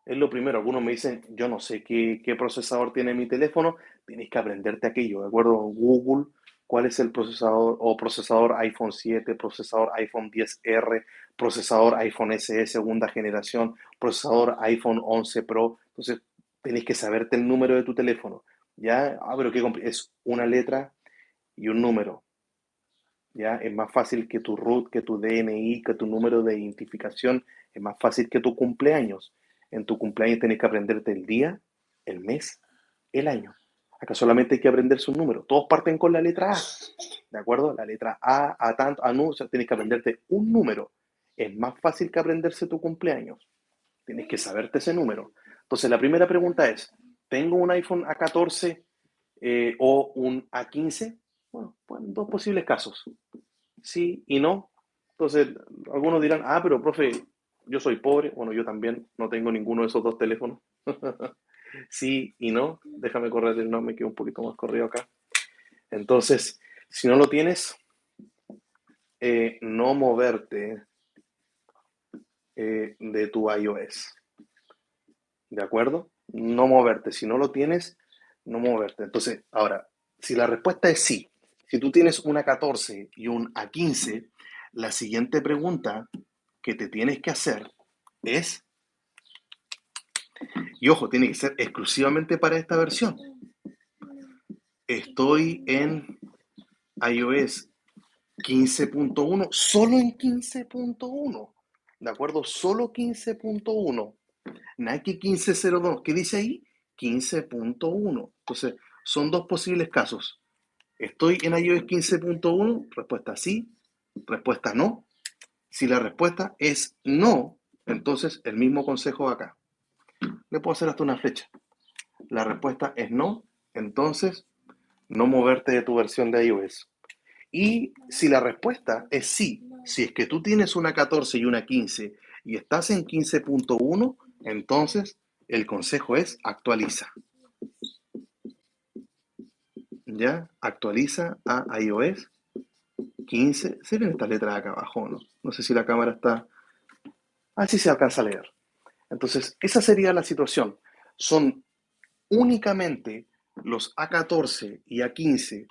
[SPEAKER 1] Es lo primero. Algunos me dicen, yo no sé qué procesador tiene mi teléfono, tienes que aprenderte aquello, ¿de acuerdo? Google, ¿cuál es el procesador? O procesador iPhone 7, procesador iPhone 10R, procesador iPhone SE segunda generación, procesador iPhone 11 Pro. Entonces, tenés que saberte el número de tu teléfono. ¿Ya? Pero qué es una letra y un número. ¿Ya? Es más fácil que tu root, que tu DNI, que tu número de identificación, es más fácil que tu cumpleaños. En tu cumpleaños tienes que aprenderte el día, el mes, el año. Acá solamente hay que aprenderse un número. Todos parten con la letra A, ¿de acuerdo? La letra A tanto, A no, o sea, tienes que aprenderte un número. Es más fácil que aprenderse tu cumpleaños. Tienes que saberte ese número. Entonces, la primera pregunta es, ¿tengo un iPhone A14 o un A15? Bueno, dos posibles casos, sí y no. Entonces, algunos dirán, pero profe, yo soy pobre. Bueno, yo también no tengo ninguno de esos dos teléfonos. Sí y no. Déjame correr el nombre, me quedo un poquito más corrido acá. Entonces, si no lo tienes, no moverte de tu iOS. ¿De acuerdo? No moverte. Si no lo tienes, no moverte. Entonces, ahora, si la respuesta es sí, Si tú tienes una 14 y un A15, la siguiente pregunta que te tienes que hacer es, y ojo, tiene que ser exclusivamente para esta versión. Estoy en iOS 15.1, solo en 15.1, ¿de acuerdo? Solo 15.1, Nike 15.02, ¿qué dice ahí? 15.1. Entonces, son dos posibles casos. ¿Estoy en iOS 15.1? Respuesta sí, respuesta no. Si la respuesta es no, entonces el mismo consejo acá. Le puedo hacer hasta una flecha. La respuesta es no, entonces no moverte de tu versión de iOS. Y si la respuesta es sí, si es que tú tienes una 14 y una 15 y estás en 15.1, entonces el consejo es actualiza. ¿Ya? Actualiza a iOS 15. ¿Se ven estas letras acá abajo, no? No sé si la cámara está... Así se alcanza a leer. Entonces, esa sería la situación. Son únicamente los A14 y A15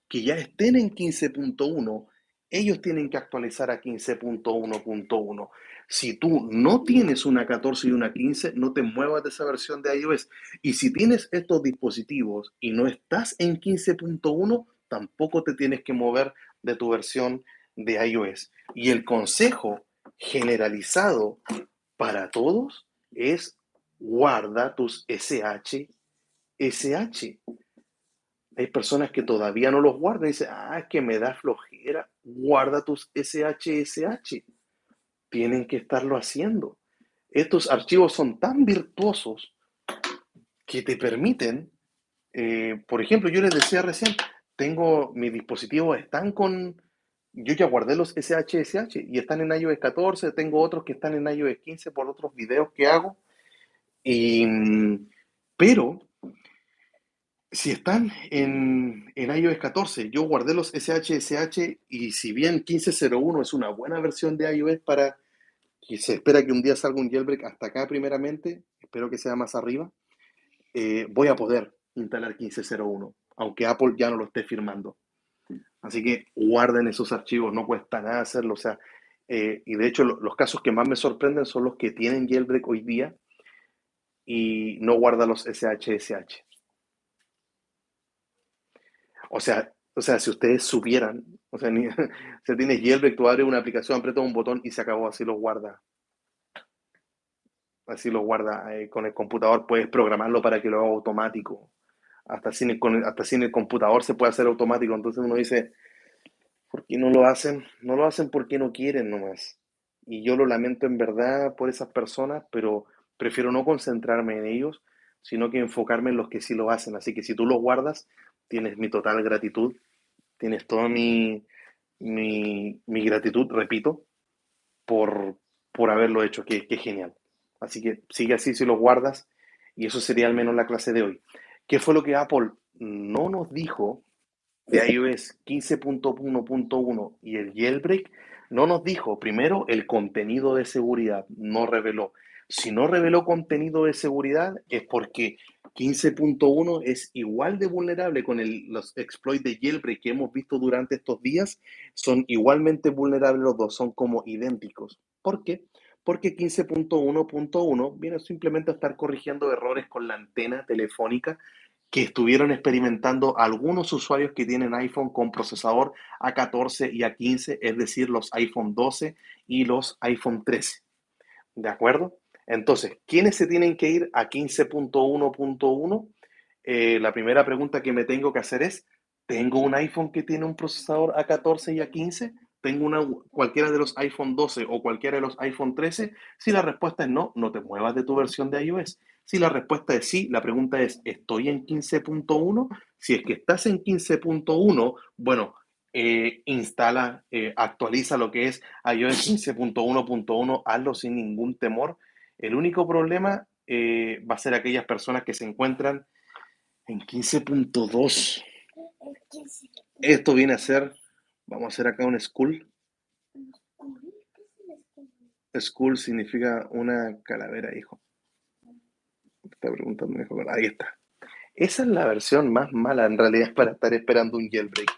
[SPEAKER 1] que ya estén en 15.1, ellos tienen que actualizar a 15.1.1. Si tú no tienes una 14 y una 15, no te muevas de esa versión de iOS. Y si tienes estos dispositivos y no estás en 15.1, tampoco te tienes que mover de tu versión de iOS. Y el consejo generalizado para todos es guarda tus SH. Hay personas que todavía no los guardan y dicen, es que me da flojera. Guarda tus SH. Tienen que estarlo haciendo. Estos archivos son tan virtuosos que te permiten, por ejemplo, yo les decía recién, tengo mis dispositivos, están con, yo ya guardé los SH y están en iOS 14, tengo otros que están en iOS 15 por otros videos que hago, y, pero si están en iOS 14, yo guardé los SH y si bien 15.01 es una buena versión de iOS para que se espera que un día salga un jailbreak hasta acá primeramente, espero que sea más arriba, voy a poder instalar 15.01, aunque Apple ya no lo esté firmando. Así que guarden esos archivos, no cuesta nada hacerlo. O sea, y de hecho los casos que más me sorprenden son los que tienen jailbreak hoy día y no guardan los SH. O sea, si ustedes supieran, o sea, si tienes jailbreak, tú abres una aplicación, aprietas un botón y se acabó, así lo guarda. Así lo guarda con el computador, puedes programarlo para que lo haga automático. Hasta sin el computador se puede hacer automático. Entonces uno dice, ¿por qué no lo hacen? No lo hacen porque no quieren nomás. Y yo lo lamento en verdad por esas personas, pero prefiero no concentrarme en ellos, sino que enfocarme en los que sí lo hacen. Así que si tú lo guardas, tienes mi total gratitud, tienes toda mi gratitud, repito, por, por haberlo hecho, que genial. Así que sigue así si lo guardas, y eso sería al menos la clase de hoy. ¿Qué fue lo que Apple no nos dijo de iOS 15.1.1 y el jailbreak? No nos dijo, primero, el contenido de seguridad, no reveló. Si no reveló contenido de seguridad es porque 15.1 es igual de vulnerable con los exploits de jailbreak que hemos visto durante estos días, son igualmente vulnerables los dos, son como idénticos. ¿Por qué? Porque 15.1.1 viene simplemente a estar corrigiendo errores con la antena telefónica que estuvieron experimentando algunos usuarios que tienen iPhone con procesador A14 y A15, es decir, los iPhone 12 y los iPhone 13. ¿De acuerdo? Entonces, ¿quiénes se tienen que ir a 15.1.1? La primera pregunta que me tengo que hacer es, ¿tengo un iPhone que tiene un procesador A14 y A15? ¿Tengo cualquiera de los iPhone 12 o cualquiera de los iPhone 13? Si la respuesta es no, no te muevas de tu versión de iOS. Si la respuesta es sí, la pregunta es, ¿estoy en 15.1? Si es que estás en 15.1, bueno, actualiza lo que es iOS 15.1.1, hazlo sin ningún temor. El único problema va a ser aquellas personas que se encuentran en 15.2. Esto viene a ser, vamos a hacer acá un school. School significa una calavera, hijo. Está preguntando mi hijo. Ahí está. Esa es la versión más mala en realidad para estar esperando un jailbreak.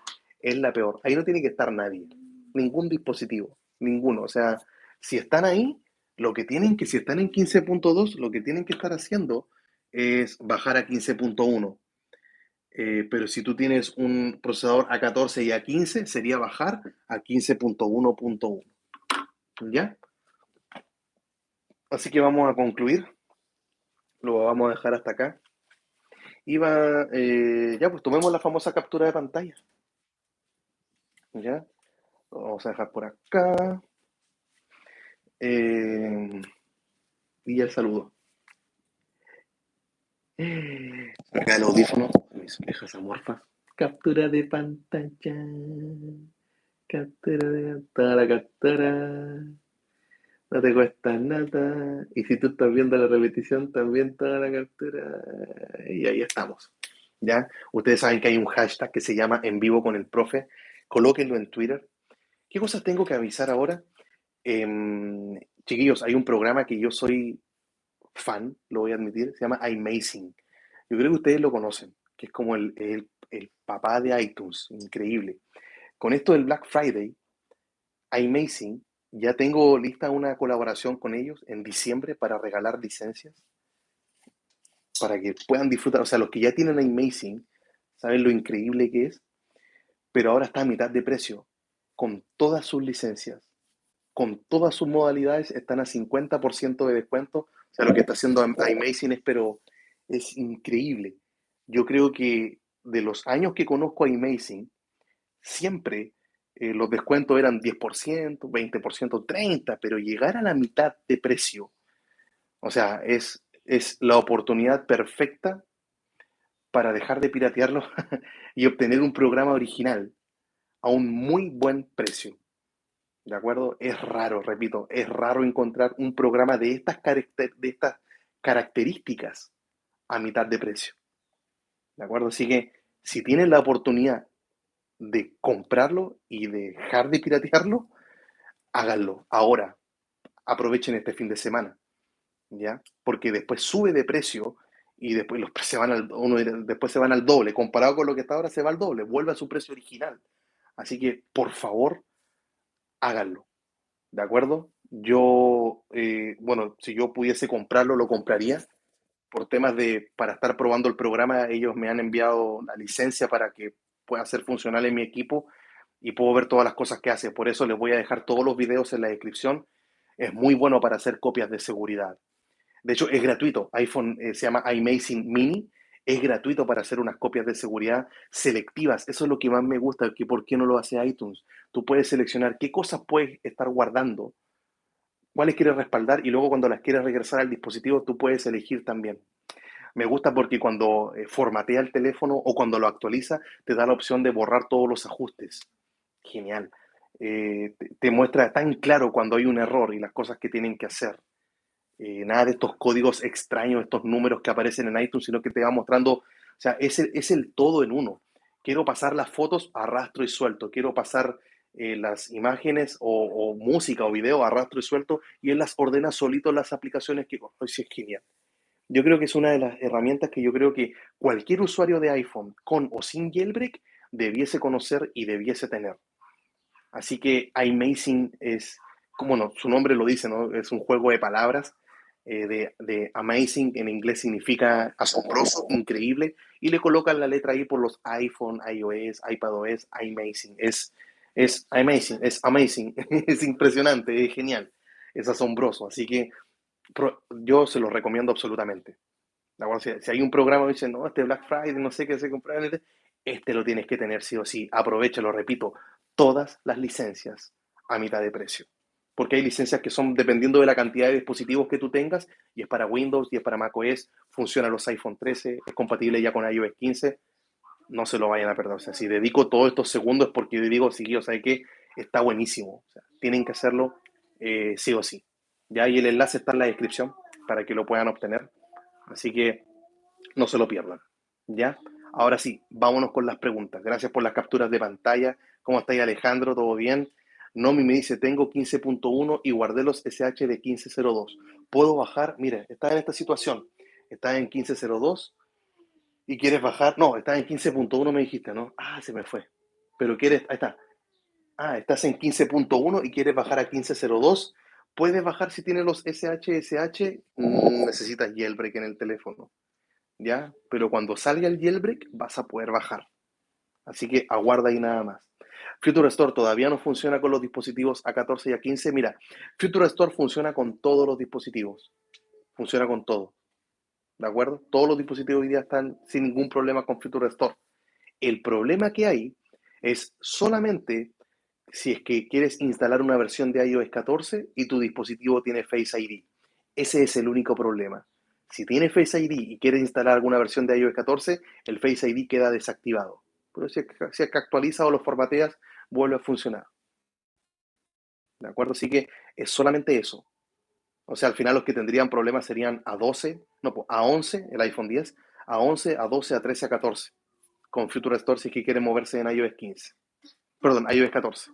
[SPEAKER 1] es la peor. Ahí no tiene que estar nadie, ningún dispositivo, ninguno. O sea, si están ahí, si están en 15.2, lo que tienen que estar haciendo es bajar a 15.1. Pero si tú tienes un procesador A14 y A15, sería bajar a 15.1.1. ¿Ya? Así que vamos a concluir. Lo vamos a dejar hasta acá. Ya, pues tomemos la famosa captura de pantalla. ¿Ya? Lo vamos a dejar por acá. Eh, y el saludo. Acá el audífono. Mis orejas amorfas. Captura de pantalla. Captura de pantalla. Captura. No te cuesta nada. Y si tú estás viendo la repetición, también toda la captura. Y ahí estamos. ¿Ya? Ustedes saben que hay un hashtag que se llama En Vivo con el Profe. Colóquenlo en Twitter. ¿Qué cosas tengo que avisar ahora? Chiquillos, hay un programa que yo soy fan, lo voy a admitir, se llama iMazing. Yo creo que ustedes lo conocen, que es como el papá de iTunes, increíble. Con esto del Black Friday, iMazing, ya tengo lista una colaboración con ellos en diciembre para regalar licencias, para que puedan disfrutar. O sea, los que ya tienen iMazing saben lo increíble que es, pero ahora está a mitad de precio, con todas sus licencias, con todas sus modalidades, están a 50% de descuento. O sea, lo que está haciendo iMazing es increíble. Yo creo que de los años que conozco a iMazing, siempre los descuentos eran 10%, 20%, 30%, pero llegar a la mitad de precio, o sea, es la oportunidad perfecta para dejar de piratearlo y obtener un programa original a un muy buen precio. ¿De acuerdo? Es raro, repito, es raro encontrar un programa de estas características a mitad de precio. ¿De acuerdo? Así que si tienen la oportunidad de comprarlo y dejar de piratearlo, háganlo ahora. Aprovechen este fin de semana, ¿ya? Porque después sube de precio y después los precios después se van al doble. Comparado con lo que está ahora, se va al doble, vuelve a su precio original. Así que, por favor, háganlo. ¿De acuerdo? Bueno, si yo pudiese comprarlo, lo compraría. Por temas para estar probando el programa, ellos me han enviado la licencia para que pueda ser funcional en mi equipo y puedo ver todas las cosas que hace. Por eso les voy a dejar todos los videos en la descripción. Es muy bueno para hacer copias de seguridad. De hecho, es gratuito. iPhone se llama iMazing Mini. Es gratuito para hacer unas copias de seguridad selectivas. Eso es lo que más me gusta, que por qué no lo hace iTunes. Tú puedes seleccionar qué cosas puedes estar guardando, cuáles quieres respaldar y luego cuando las quieres regresar al dispositivo tú puedes elegir también. Me gusta porque cuando formatea el teléfono o cuando lo actualiza te da la opción de borrar todos los ajustes. Genial. Te muestra tan claro cuando hay un error y las cosas que tienen que hacer. Nada de estos códigos extraños, estos números que aparecen en iTunes, sino que te va mostrando, o sea, es el todo en uno. Quiero pasar las fotos, arrastro y suelto. Quiero pasar las imágenes o música o video, arrastro y suelto, y él las ordena solito las aplicaciones que... Oh, sí, es genial. Yo creo que es una de las herramientas que yo creo que cualquier usuario de iPhone, con o sin jailbreak, debiese conocer y debiese tener. Así que iMazing es, como no, su nombre lo dice, ¿no? Es un juego de palabras. De amazing en inglés significa asombroso, increíble, y le colocan la letra ahí por los iPhone, iOS, iPadOS, iMazing. Es amazing, es impresionante, es genial, es asombroso. Así que yo se lo recomiendo absolutamente. ¿De acuerdo? Si hay un programa que dice, no, este Black Friday, no sé qué se comprar, este lo tienes que tener sí o sí. Aprovecha, lo repito, todas las licencias a mitad de precio. Porque hay licencias que son dependiendo de la cantidad de dispositivos que tú tengas, y es para Windows, y es para macOS, funciona los iPhone 13, es compatible ya con iOS 15, no se lo vayan a perder. O sea, si dedico todos estos segundos es porque yo digo, sí, o sea, que está buenísimo. O sea, tienen que hacerlo sí o sí. Ya, y el enlace está en la descripción para que lo puedan obtener. Así que no se lo pierdan. ¿Ya? Ahora sí, vámonos con las preguntas. Gracias por las capturas de pantalla. ¿Cómo estáis, Alejandro? ¿Todo bien? Nomi me dice, tengo 15.1 y guardé los SH de 15.02. ¿Puedo bajar? Mire, estás en esta situación. Estás en 15.02 y quieres bajar. No, estás en 15.1 me dijiste, ¿no? Ah, se me fue. pero quieres, ahí está, estás en 15.1 y quieres bajar a 15.02, puedes bajar si tienes los SHSH, necesitas jailbreak en el teléfono, ¿ya? Pero cuando salga el jailbreak vas a poder bajar. Así que aguarda ahí nada más. Future Store todavía no funciona con los dispositivos A14 y A15. Mira, Future Store funciona con todos los dispositivos. Funciona con todo. ¿De acuerdo? Todos los dispositivos hoy día están sin ningún problema con Future Store. El problema que hay es solamente si es que quieres instalar una versión de iOS 14 y tu dispositivo tiene Face ID. Ese es el único problema. Si tiene Face ID y quieres instalar alguna versión de iOS 14, el Face ID queda desactivado. Pero si es que actualizas o lo formateas, vuelve a funcionar. ¿De acuerdo? Así que es solamente eso. O sea, al final los que tendrían problemas serían a 12, no, a 11, el iPhone 10, a 11, a 12, a 13, a 14. Con Future Store si es que quieren moverse en iOS 15. Perdón, iOS 14.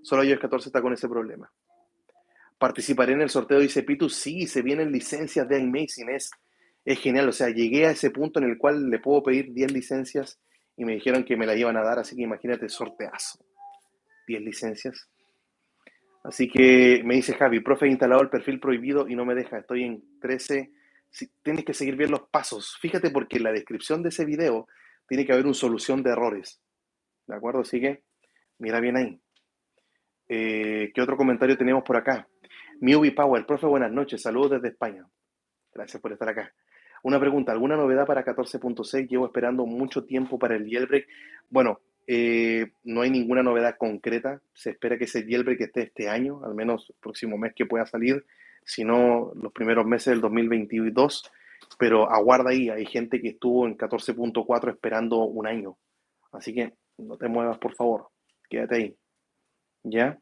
[SPEAKER 1] Solo iOS 14 está con ese problema. Participaré en el sorteo, dice Pitu. Sí, se vienen licencias de iMazing. Es genial. O sea, llegué a ese punto en el cual le puedo pedir 10 licencias y me dijeron que me la iban a dar. Así que imagínate, sorteazo. 10 licencias. Así que me dice Javi, profe, he instalado el perfil prohibido y no me deja. Estoy en 13. Sí, tienes que seguir bien los pasos. Fíjate porque en la descripción de ese video tiene que haber una solución de errores. ¿De acuerdo? Así que mira bien ahí. ¿Qué otro comentario tenemos por acá? Miubi Power, profe, buenas noches, saludos desde España. Gracias por estar acá. Una pregunta, ¿alguna novedad para 14.6? Llevo esperando mucho tiempo para el jailbreak. Bueno, no hay ninguna novedad concreta. Se espera que ese jailbreak esté este año, al menos el próximo mes que pueda salir, si no los primeros meses del 2022. Pero aguarda ahí, hay gente que estuvo en 14.4 esperando un año. Así que no te muevas, por favor. Quédate ahí. ¿Ya?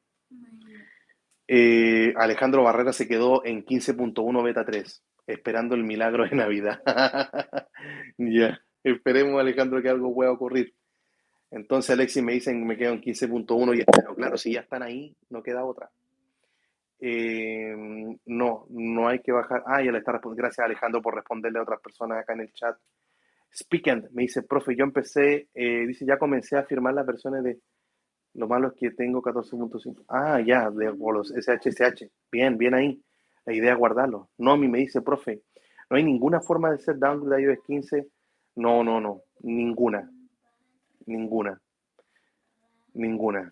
[SPEAKER 1] Alejandro Barrera se quedó en 15.1 beta 3, esperando el milagro de Navidad. Ya, esperemos, Alejandro, que algo pueda ocurrir. Entonces Alexis me dicen me quedo en 15.1 y espero. Claro, si ya están ahí, no queda otra. No hay que bajar. Ya le está respondiendo. Gracias, Alejandro, por responderle a otras personas acá en el chat. Speakend me dice, profe, yo empecé, dice, ya comencé a firmar las versiones de. Lo malo es que tengo 14.5. Ya, por los SHSH. Bien, bien ahí. La idea es guardarlo. No, a mí me dice, profe, no hay ninguna forma de hacer downgrade de iOS 15. No, no, no. Ninguna. Ninguna. Ninguna.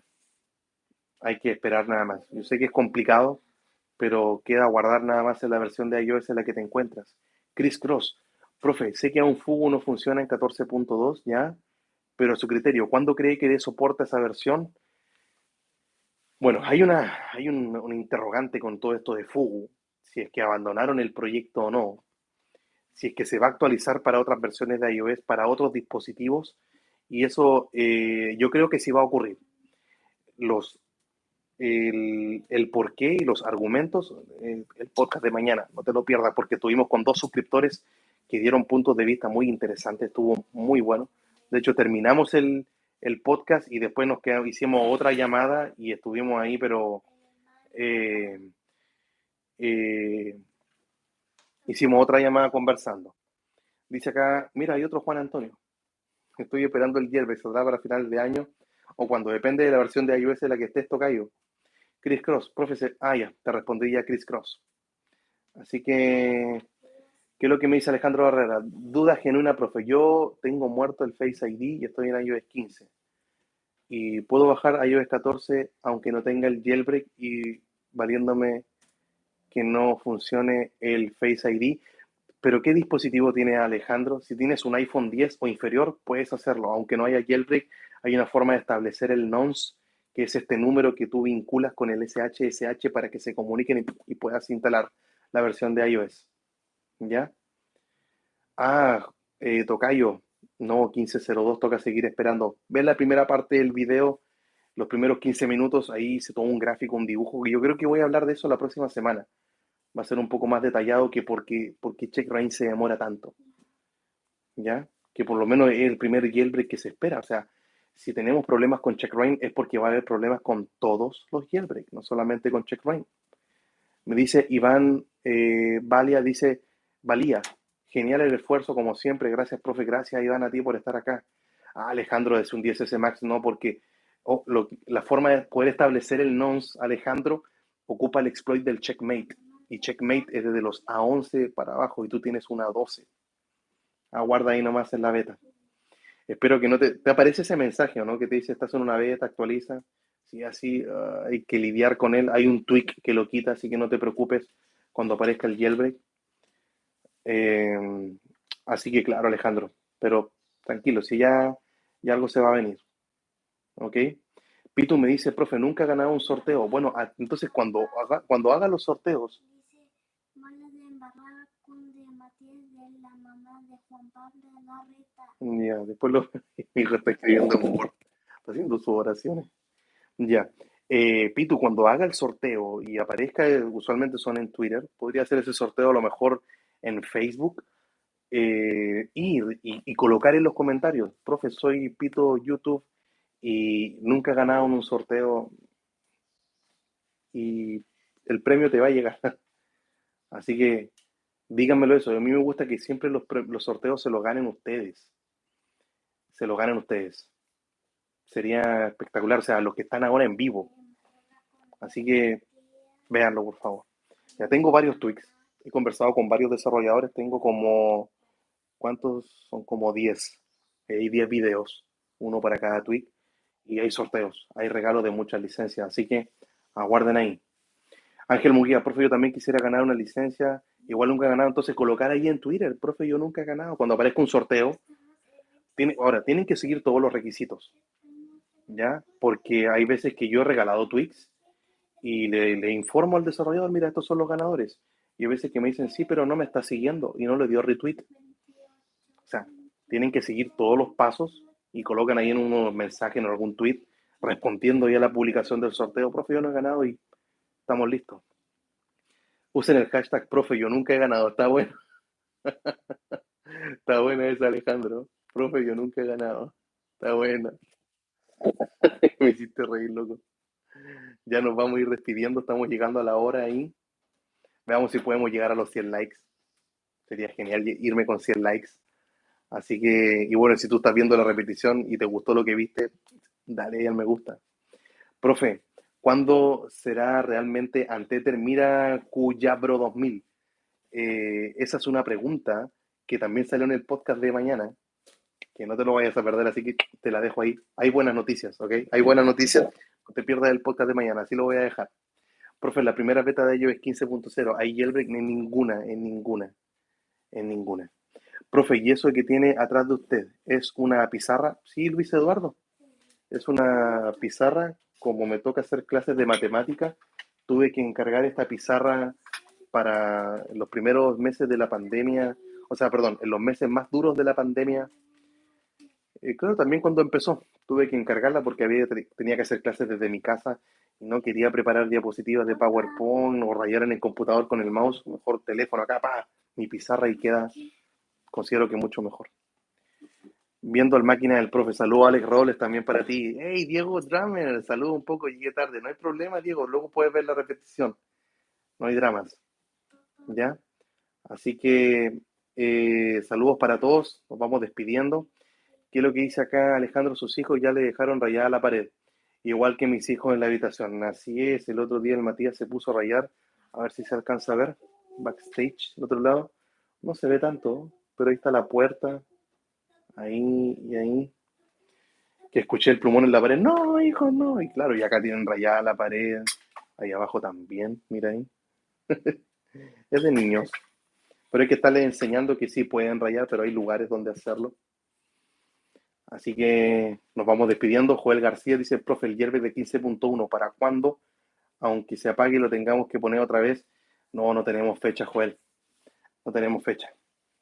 [SPEAKER 1] Hay que esperar nada más. Yo sé que es complicado, pero queda guardar nada más en la versión de iOS en la que te encuentras. Chris Cross, profe, sé que aún Fugu no funciona en 14.2, ya, pero a su criterio, ¿cuándo cree que dé soporte a esa versión? Bueno, hay un interrogante con todo esto de Fugu, si es que abandonaron el proyecto o no, si es que se va a actualizar para otras versiones de iOS, para otros dispositivos, y eso yo creo que sí va a ocurrir. Los, el porqué y los argumentos, el podcast de mañana, no te lo pierdas, porque tuvimos con 2 suscriptores que dieron puntos de vista muy interesantes, estuvo muy bueno. De hecho, terminamos el podcast y después hicimos otra llamada y estuvimos ahí, pero eh, eh, hicimos otra llamada conversando. Dice acá, mira, hay otro Juan Antonio. Estoy esperando el Yerbes, saldrá para final de año o cuando depende de la versión de iOS en la que estés tocayo. Chris Cross, profesor. Ya, te respondí ya Chris Cross. Así que, ¿qué es lo que me dice Alejandro Barrera? Duda genuina, profe. Yo tengo muerto el Face ID y estoy en iOS 15. Y puedo bajar iOS 14 aunque no tenga el jailbreak y valiéndome que no funcione el Face ID. Pero ¿qué dispositivo tiene Alejandro? Si tienes un iPhone 10 o inferior, puedes hacerlo. Aunque no haya jailbreak, hay una forma de establecer el nonce, que es este número que tú vinculas con el SHSH para que se comuniquen y puedas instalar la versión de iOS. ¿Ya? Ah, Tocayo, no, 15.02, toca seguir esperando. Ve la primera parte del video, los primeros 15 minutos, ahí se toma un gráfico, un dibujo, que yo creo que voy a hablar de eso la próxima semana. Va a ser un poco más detallado que porque Checkra1n se demora tanto. ¿Ya? Que por lo menos es el primer jailbreak que se espera. O sea, si tenemos problemas con Checkra1n es porque va a haber problemas con todos los jailbreaks, no solamente con Checkra1n. Me dice Iván Valia, dice, Valía, genial el esfuerzo como siempre, gracias profe, gracias Iván a ti por estar acá. Alejandro es un 10S Max, no, porque La forma de poder establecer el nonce, Alejandro, ocupa el exploit del checkmate. Y checkmate es desde los A11 para abajo y tú tienes una A12. Aguarda ahí nomás en la beta. Espero que no te aparece ese mensaje, ¿no? Que te dice, estás en una beta, actualiza. Sí, así hay que lidiar con él. Hay un tweak que lo quita, así que no te preocupes cuando aparezca el jailbreak. Eh, Así que claro, Alejandro, pero tranquilo, si ya algo se va a venir, ¿ok? Pitu me dice, profe, nunca he ganado un sorteo. Bueno, entonces cuando haga los sorteos, ya, después mi hijo está escribiendo en Word, está haciendo sus oraciones. Ya. Pitu, cuando haga el sorteo y aparezca, usualmente son en Twitter, podría hacer ese sorteo a lo mejor en Facebook, y colocar en los comentarios, profe, soy Pito YouTube y nunca he ganado en un sorteo y el premio te va a llegar. Así que díganmelo eso. A mí me gusta que siempre los sorteos se los ganen ustedes. Se los ganen ustedes. Sería espectacular, o sea, los que están ahora en vivo. Así que véanlo, por favor. Ya tengo varios tweaks. He conversado con varios desarrolladores. Tengo como, ¿cuántos? Son como 10. Hay 10 videos, uno para cada tweak. Y hay sorteos. Hay regalos de muchas licencias. Así que aguarden ahí. Ángel Muguía, profe, yo también quisiera ganar una licencia. Igual nunca he ganado. Entonces colocar ahí en Twitter, profe, yo nunca he ganado. Cuando aparezca un sorteo, ahora tienen que seguir todos los requisitos. ¿Ya? Porque hay veces que yo he regalado tweaks y le informo al desarrollador, mira, estos son los ganadores. Y hay veces que me dicen, sí, pero no me está siguiendo y no le dio retweet. O sea, tienen que seguir todos los pasos y colocan ahí en unos mensajes, en algún tweet, respondiendo ya a la publicación del sorteo, profe, yo no he ganado y estamos listos. Usen el hashtag, profe, yo nunca he ganado. Está bueno, está buena esa, Alejandro. Profe, yo nunca he ganado. Está buena. Me hiciste reír, loco. Ya nos vamos a ir despidiendo, estamos llegando a la hora ahí. Veamos si podemos llegar a los 100 likes. Sería genial irme con 100 likes. Así que, y bueno, si tú estás viendo la repetición y te gustó lo que viste, dale ahí al me gusta. Profe, ¿cuándo será realmente Anteter Mira Cuyabro 2000? Esa es una pregunta que también salió en el podcast de mañana, que no te lo vayas a perder, así que te la dejo ahí. Hay buenas noticias, ¿ok? Hay buenas noticias, no te pierdas el podcast de mañana, así lo voy a dejar. Profe, la primera beta de ellos es 15.0, hay jailbreak en ninguna, en ninguna, en ninguna. Profe, ¿y eso que tiene atrás de usted es una pizarra? Sí, Luis Eduardo, es una pizarra. Como me toca hacer clases de matemática, tuve que encargar esta pizarra para los primeros meses de la pandemia, o sea, perdón, en los meses más duros de la pandemia. Claro, también cuando empezó, tuve que encargarla porque tenía que hacer clases desde mi casa y no quería preparar diapositivas de PowerPoint o rayar en el computador con el mouse, mejor teléfono acá, pa, mi pizarra y queda, considero que mucho mejor. Viendo al máquina del profe, saludo a Alex Robles también para ti. Hey, Diego Drummer, saludo un poco, llegué tarde. No hay problema, Diego, luego puedes ver la repetición. No hay dramas, ¿ya? Así que saludos para todos, nos vamos despidiendo. ¿Qué es lo que dice acá Alejandro? Sus hijos ya le dejaron rayada la pared, igual que mis hijos en la habitación. Así es, el otro día el Matías se puso a rayar, a ver si se alcanza a ver, backstage, del otro lado. No se ve tanto, pero ahí está la puerta, ahí y ahí. Que escuché el plumón en la pared, no, hijo, no. Y claro, y acá tienen rayada la pared, ahí abajo también, mira ahí. Es de niños, pero hay que estarles enseñando que sí pueden rayar, pero hay lugares donde hacerlo. Así que nos vamos despidiendo. Joel García dice, profe, el hierve de 15.1, ¿para cuándo? Aunque se apague y lo tengamos que poner otra vez. No, no tenemos fecha, Joel. No tenemos fecha.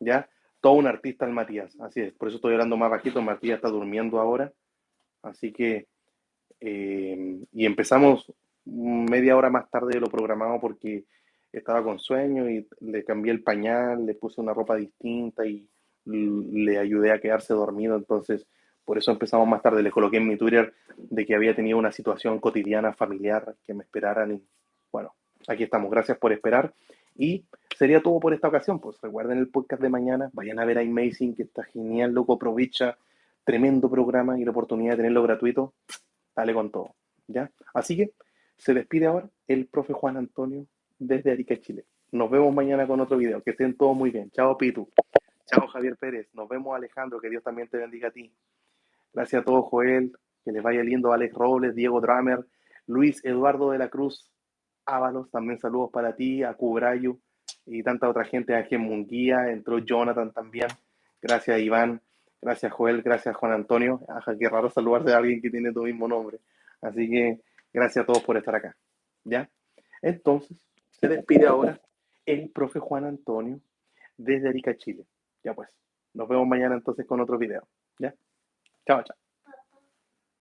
[SPEAKER 1] ¿Ya? Todo un artista el Matías. Así es. Por eso estoy hablando más bajito. Matías está durmiendo ahora. Así que, y empezamos media hora más tarde de lo programado porque estaba con sueño y le cambié el pañal, le puse una ropa distinta y le ayudé a quedarse dormido. Entonces, por eso empezamos más tarde. Le coloqué en mi Twitter de que había tenido una situación cotidiana, familiar, que me esperaran. Y bueno, aquí estamos. Gracias por esperar. Y sería todo por esta ocasión. Pues recuerden el podcast de mañana. Vayan a ver a Amazing, que está genial, loco. Aprovecha. Tremendo programa y la oportunidad de tenerlo gratuito. dale con todo, ¿ya? Así que se despide ahora el profe Juan Antonio desde Arica, Chile. Nos vemos mañana con otro video. Que estén todos muy bien. Chao, Pitu. Chao, Javier Pérez. Nos vemos, Alejandro. Que Dios también te bendiga a ti. Gracias a todos, Joel. Que les vaya lindo. Alex Robles, Diego Dramer, Luis Eduardo de la Cruz Ábalos. También saludos para ti, a Cubrayu y tanta otra gente. Ángel Munguía, entró Jonathan también. Gracias, Iván. Gracias, Joel. Gracias, Juan Antonio. Ajá, qué raro saludar de alguien que tiene tu mismo nombre. Así que gracias a todos por estar acá. ¿Ya? Entonces, se despide ahora el profe Juan Antonio desde Arica, Chile. Ya pues, nos vemos mañana entonces con otro video. ¿Ya? Chao, chao.